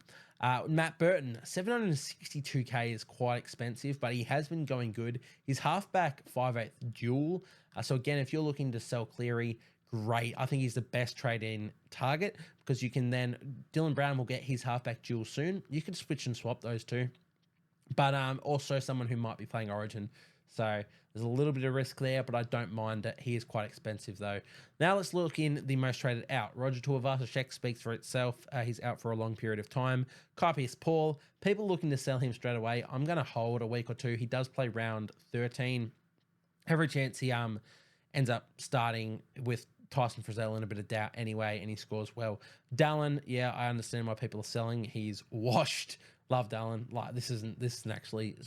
Matt Burton, 762k is quite expensive, but he has been going good. He's halfback 5/8 dual. So again, if you're looking to sell Cleary, great. I think he's the best trade-in target because you can then... Dylan Brown will get his halfback dual soon. You can switch and swap those two. But also someone who might be playing Origin. So there's a little bit of risk there, but I don't mind it. He is quite expensive, though. Now let's look in the most traded out. Roger Tuivasa-Sheck speaks for itself. He's out for a long period of time. Kaipius Paul, people looking to sell him straight away. I'm going to hold a week or two. He does play round 13. Every chance he ends up starting with Tyson Frizzell in a bit of doubt anyway, and he scores well. Dallin, I understand why people are selling. He's washed. Love Dallin. Like this isn't actually.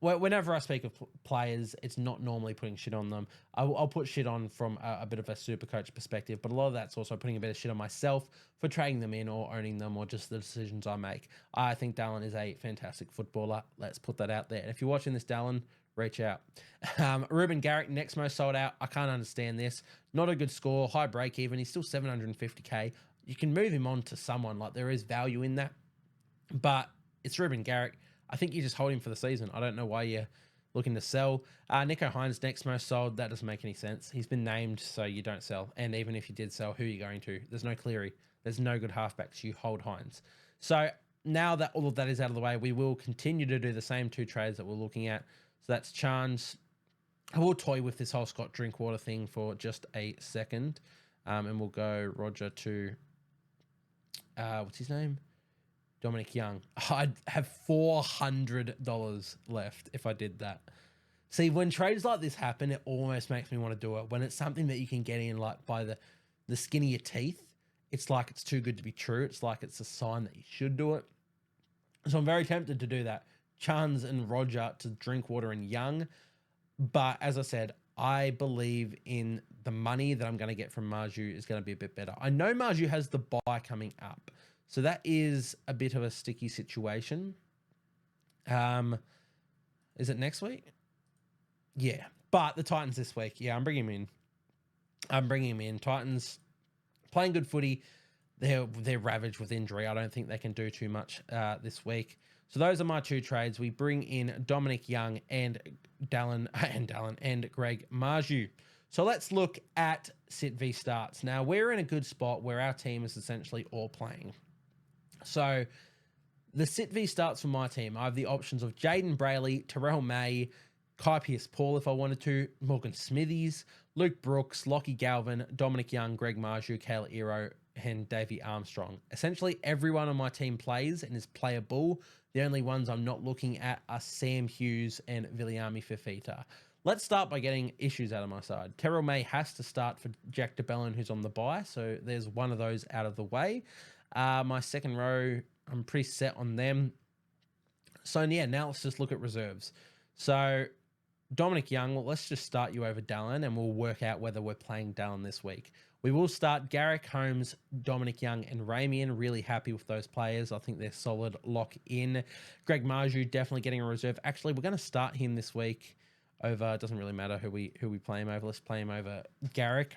Whenever I speak of players, it's not normally putting shit on them. I'll put shit on from a bit of a Supercoach perspective, but a lot of that's also putting a bit of shit on myself for trading them in or owning them or just the decisions I make. I think Dallin is a fantastic footballer. Let's put that out there. And if you're watching this, Dallin, reach out. Ruben Garrick, next most sold out. I can't understand this. Not a good score, high break even. He's still 750k. You can move him on to someone, like there is value in that. But it's Ruben Garrick. I think you just hold him for the season. I don't know why you're looking to sell. Nico Hynes, next most sold. That doesn't make any sense. He's been named, so you don't sell. And even if you did sell, who are you going to? There's no Cleary. There's no good halfbacks. You hold Hynes. So now that all of that is out of the way, we will continue to do the same two trades that we're looking at. So that's Chance. I will toy with this whole Scott Drinkwater thing for just a second. And we'll go Roger to, what's his name? Dominic Young. I'd have $400 left if I did that. See, when trades like this happen, it almost makes me want to do it. When it's something that you can get in like by the skin of your teeth, it's like it's too good to be true. It's like it's a sign that you should do it. So I'm very tempted to do that. Chans and Roger to Drinkwater and Young. But as I said, I believe in the money that I'm going to get from Marju is going to be a bit better. I know Marju has the bye coming up. So that is a bit of a sticky situation. Is it next week? Yeah. But the Titans this week. Yeah, I'm bringing him in. Titans playing good footy. They're ravaged with injury. I don't think they can do too much this week. So those are my two trades. We bring in Dominic Young and Greg Marju. So let's look at sit v starts. Now we're in a good spot where our team is essentially all playing. So the sit v starts for my team. I have the options of Jaden Brayley, Terrell May, Kai Pearce-Paul if I wanted to, Morgan Smithies, Luke Brooks, Lockie Galvin, Dominic Young, Greg Marju, Kale Iro, and Davey Armstrong. Essentially everyone on my team plays and is playable. The only ones I'm not looking at are Sam Hughes and Viliami Fifita. Let's start by getting issues out of my side. Terrell May has to start for Jack DeBellin, who's on the bye, so there's one of those out of the way. My second row, I'm pretty set on them. So yeah, now let's just look at reserves. So Dominic Young, well, let's just start you over Dallin and we'll work out whether we're playing Dallin this week. We will start Garrick, Holmes, Dominic Young, and Ramian. Really happy with those players. I think they're solid lock in. Greg Marju definitely getting a reserve. Actually, we're going to start him this week over, it doesn't really matter who we play him over. Let's play him over Garrick.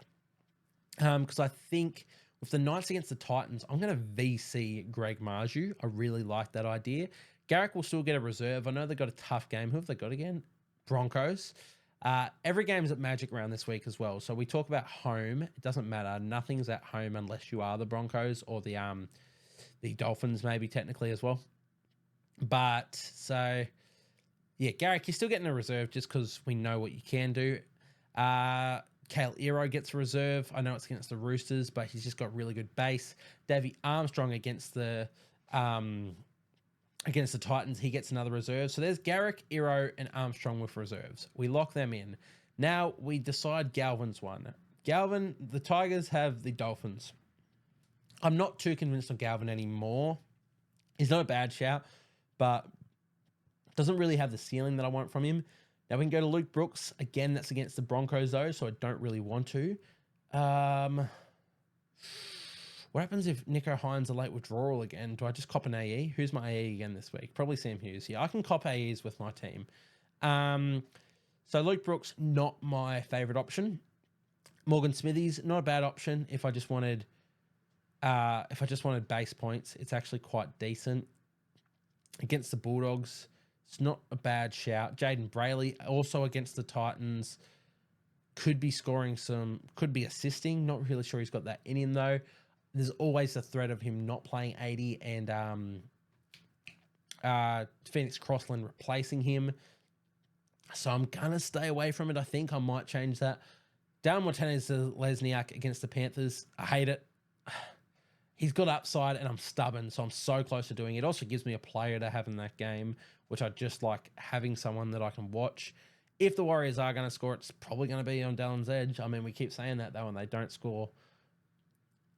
Because I think with the Knights against the Titans, I'm going to VC Greg Marju. I really like that idea. Garrick will still get a reserve. I know they've got a tough game. Who have they got again? Broncos. Every game's at Magic Round this week as well. So we talk about home. It doesn't matter. Nothing's at home unless you are the Broncos or the Dolphins maybe technically as well. But so yeah, Garrick, you're still getting a reserve just because we know what you can do. Kale Iro gets a reserve. I know it's against the Roosters, but he's just got really good base. Davey Armstrong against the Titans, he gets another reserve. So there's Garrick, Iro, and Armstrong with reserves. We lock them in. Now we decide Galvin's one. Galvin, the Tigers have the Dolphins. I'm not too convinced on Galvin anymore. He's not a bad shout, but doesn't really have the ceiling that I want from him. Now we can go to Luke Brooks. Again, that's against the Broncos though, so I don't really want to. What happens if Nico Hynes a late withdrawal again? Do I just cop an AE? Who's my AE again this week? Probably Sam Hughes. Yeah, I can cop AEs with my team. So Luke Brooks, not my favorite option. Morgan Smithies, not a bad option. If I just wanted base points, it's actually quite decent. Against the Bulldogs, it's not a bad shout. Jaden Brayley, also against the Titans, could be scoring could be assisting. Not really sure he's got that in him though. There's always the threat of him not playing 80 and Phoenix Crossland replacing him. So I'm going to stay away from it. I think I might change that. Darren Martinez-Lesniak against the Panthers. I hate it. He's got upside and I'm stubborn, so I'm so close to doing it. It also gives me a player to have in that game, which I just like having someone that I can watch. If the Warriors are going to score, it's probably going to be on Dallin's edge. I mean, we keep saying that though, and they don't score.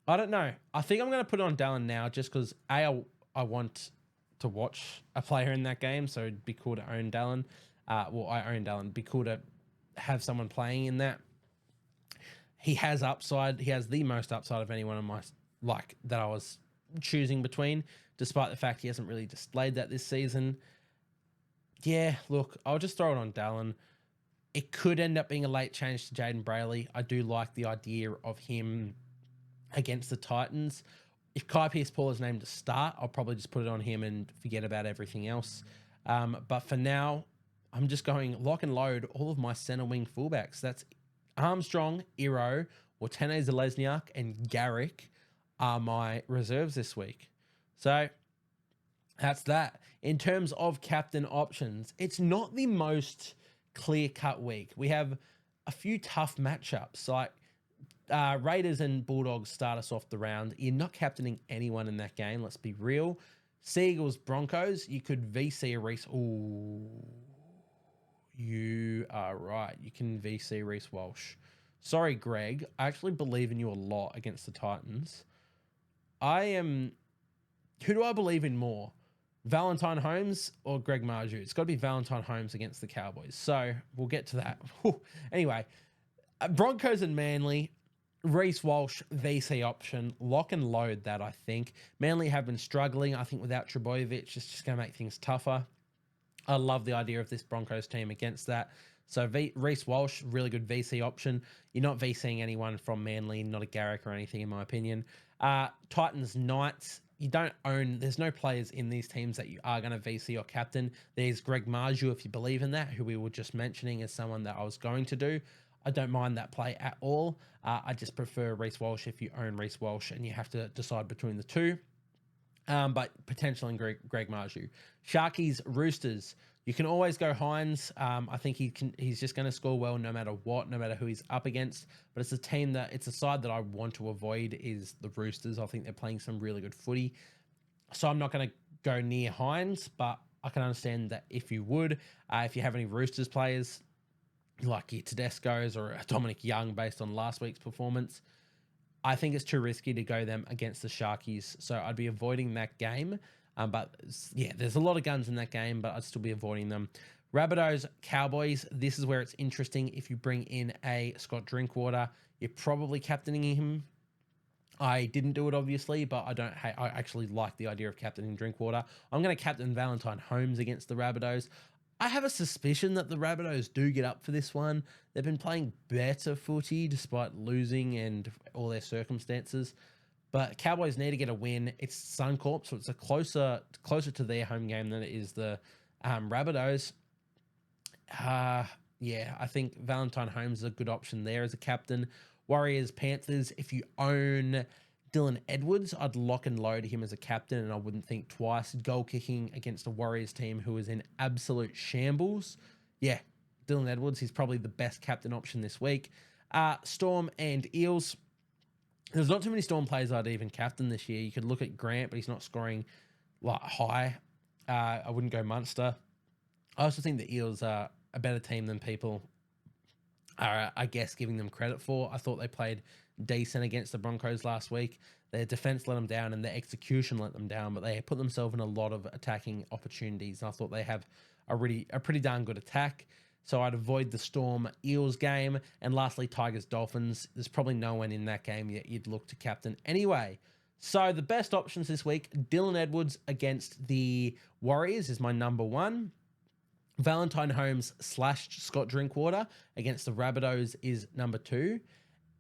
I don't know. I think I'm going to put it on Dallin now just because, I want to watch a player in that game, so it'd be cool to own Dallin. I own Dallin. It'd be cool to have someone playing in that. He has upside. He has the most upside of anyone on my, that I was choosing between, despite the fact he hasn't really displayed that this season. Yeah, look, I'll just throw it on Dallin. It could end up being a late change to Jaden Brayley. I do like the idea of him against the Titans. If Kai Pearce-Paul is named to start, I'll probably just put it on him and forget about everything else. But for now, I'm just going lock and load all of my center wing fullbacks. That's Armstrong, Iro, Watene Zelezniak, and Garrick are my reserves this week. So that's that. In terms of captain options, it's not the most clear-cut week. We have a few tough matchups, like Raiders and Bulldogs start us off the round. You're not captaining anyone in that game, let's be real. Seagulls, Broncos, you could VC a Reece. Ooh, you are right. You can VC Reece Walsh. Sorry, Greg. I actually believe in you a lot against the Titans. Who do I believe in more? Valentine Holmes or Greg Marju? It's got to be Valentine Holmes against the Cowboys. So we'll get to that. Anyway, Broncos and Manly. Reece Walsh, VC option. Lock and load that, I think. Manly have been struggling. I think without Trebojevic, it's just going to make things tougher. I love the idea of this Broncos team against that. So Reece Walsh, really good VC option. You're not VCing anyone from Manly, not a Garrick or anything, in my opinion. Titans, Knights, you don't own, there's no players in these teams that you are going to VC or captain. There's Greg Marju, if you believe in that, who we were just mentioning as someone that I was going to do. I don't mind that play at all. I just prefer Reece Walsh if you own Reece Walsh and you have to decide between the two. But potentially Greg Marju. Sharkies, Roosters. You can always go Hynes. I think he's just going to score well no matter what, no matter who he's up against. But it's a side that I want to avoid is the Roosters. I think they're playing some really good footy. So I'm not going to go near Hynes, but I can understand that if you would. If you have any Roosters players, like your Tedesco's or Dominic Young based on last week's performance, I think it's too risky to go them against the Sharkies. So I'd be avoiding that game. But yeah, there's a lot of guns in that game, but I'd still be avoiding them. Rabbitohs, Cowboys. This is where it's interesting. If you bring in a Scott Drinkwater, you're probably captaining him. I didn't do it, obviously, but I actually like the idea of captaining Drinkwater. I'm going to captain Valentine Holmes against the Rabbitohs. I have a suspicion that the Rabbitohs do get up for this one. They've been playing better footy despite losing and all their circumstances. But Cowboys need to get a win. It's Suncorp, so it's a closer to their home game than it is the Rabbitohs. Yeah, I think Valentine Holmes is a good option there as a captain. Warriors, Panthers. If you own Dylan Edwards, I'd lock and load him as a captain, and I wouldn't think twice. Goal kicking against a Warriors team who is in absolute shambles. Yeah, Dylan Edwards, he's probably the best captain option this week. Storm and Eels. There's not too many Storm players I'd even captain this year. You could look at Grant, but he's not scoring like high. I wouldn't go Munster. I also think the Eels are a better team than people are, I guess, giving them credit for. I thought they played decent against the Broncos last week. Their defense let them down and their execution let them down, but they put themselves in a lot of attacking opportunities. And I thought they have a pretty darn good attack. So I'd avoid the Storm Eels game. And lastly, Tigers Dolphins. There's probably no one in that game yet you'd look to captain anyway. So the best options this week, Dylan Edwards against the Warriors is my number one. Valentine Holmes / Scott Drinkwater against the Rabbitohs is number two.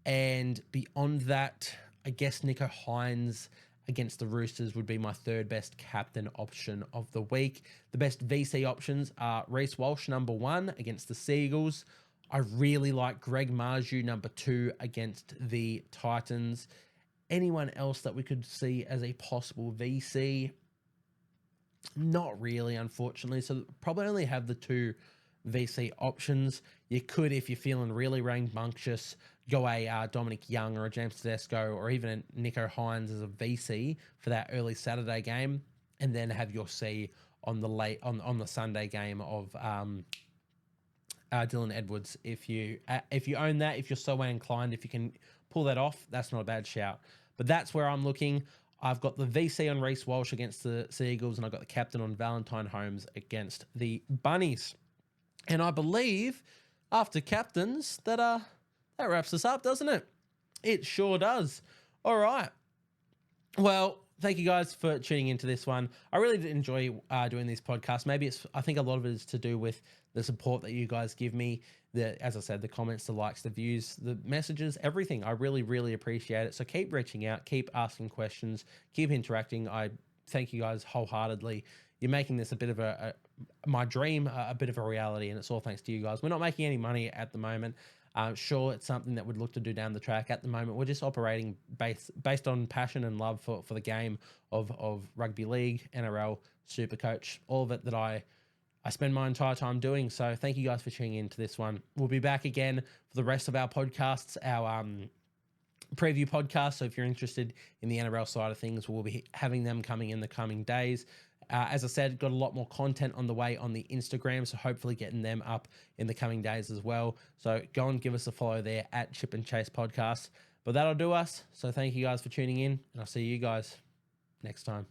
And beyond that, I guess Nicho Hynes against the Roosters would be my third best captain option of the week. The best VC options are Reece Walsh, number one, against the Seagulls. I really like Greg Marju, number two, against the Titans. Anyone else that we could see as a possible VC? Not really, unfortunately. So probably only have the two VC options. You could, if you're feeling really rambunctious, go a Dominic Young or a James Tedesco or even a Nicho Hynes as a VC for that early Saturday game, and then have your C on the Sunday game of Dylan Edwards. If you own that, if you're so inclined, if you can pull that off, that's not a bad shout. But that's where I'm looking. I've got the VC on Reece Walsh against the Seagulls, and I've got the captain on Valentine Holmes against the Bunnies. And I believe after captains that wraps us up, doesn't it? It sure does. All right. Well, thank you guys for tuning into this one. I really did enjoy doing these podcasts. Maybe I think a lot of it is to do with the support that you guys give me. As I said, the comments, the likes, the views, the messages, everything. I really, really appreciate it. So keep reaching out, keep asking questions, keep interacting. I thank you guys wholeheartedly. You're making this a bit of my dream, a bit of a reality, and it's all thanks to you guys. We're not making any money at the moment. Sure, it's something that we'd look to do down the track. At the moment, we're just operating based on passion and love for the game of rugby league, NRL, Supercoach, all of it that I spend my entire time doing. So thank you guys for tuning into this one. We'll be back again for the rest of our podcasts, our preview podcast. So if you're interested in the NRL side of things, we'll be having them coming in the coming days. As I said, got a lot more content on the way on the Instagram, so hopefully getting them up in the coming days as well. So go and give us a follow there at Chip and Chase Podcast. But that'll do us. So thank you guys for tuning in, and I'll see you guys next time.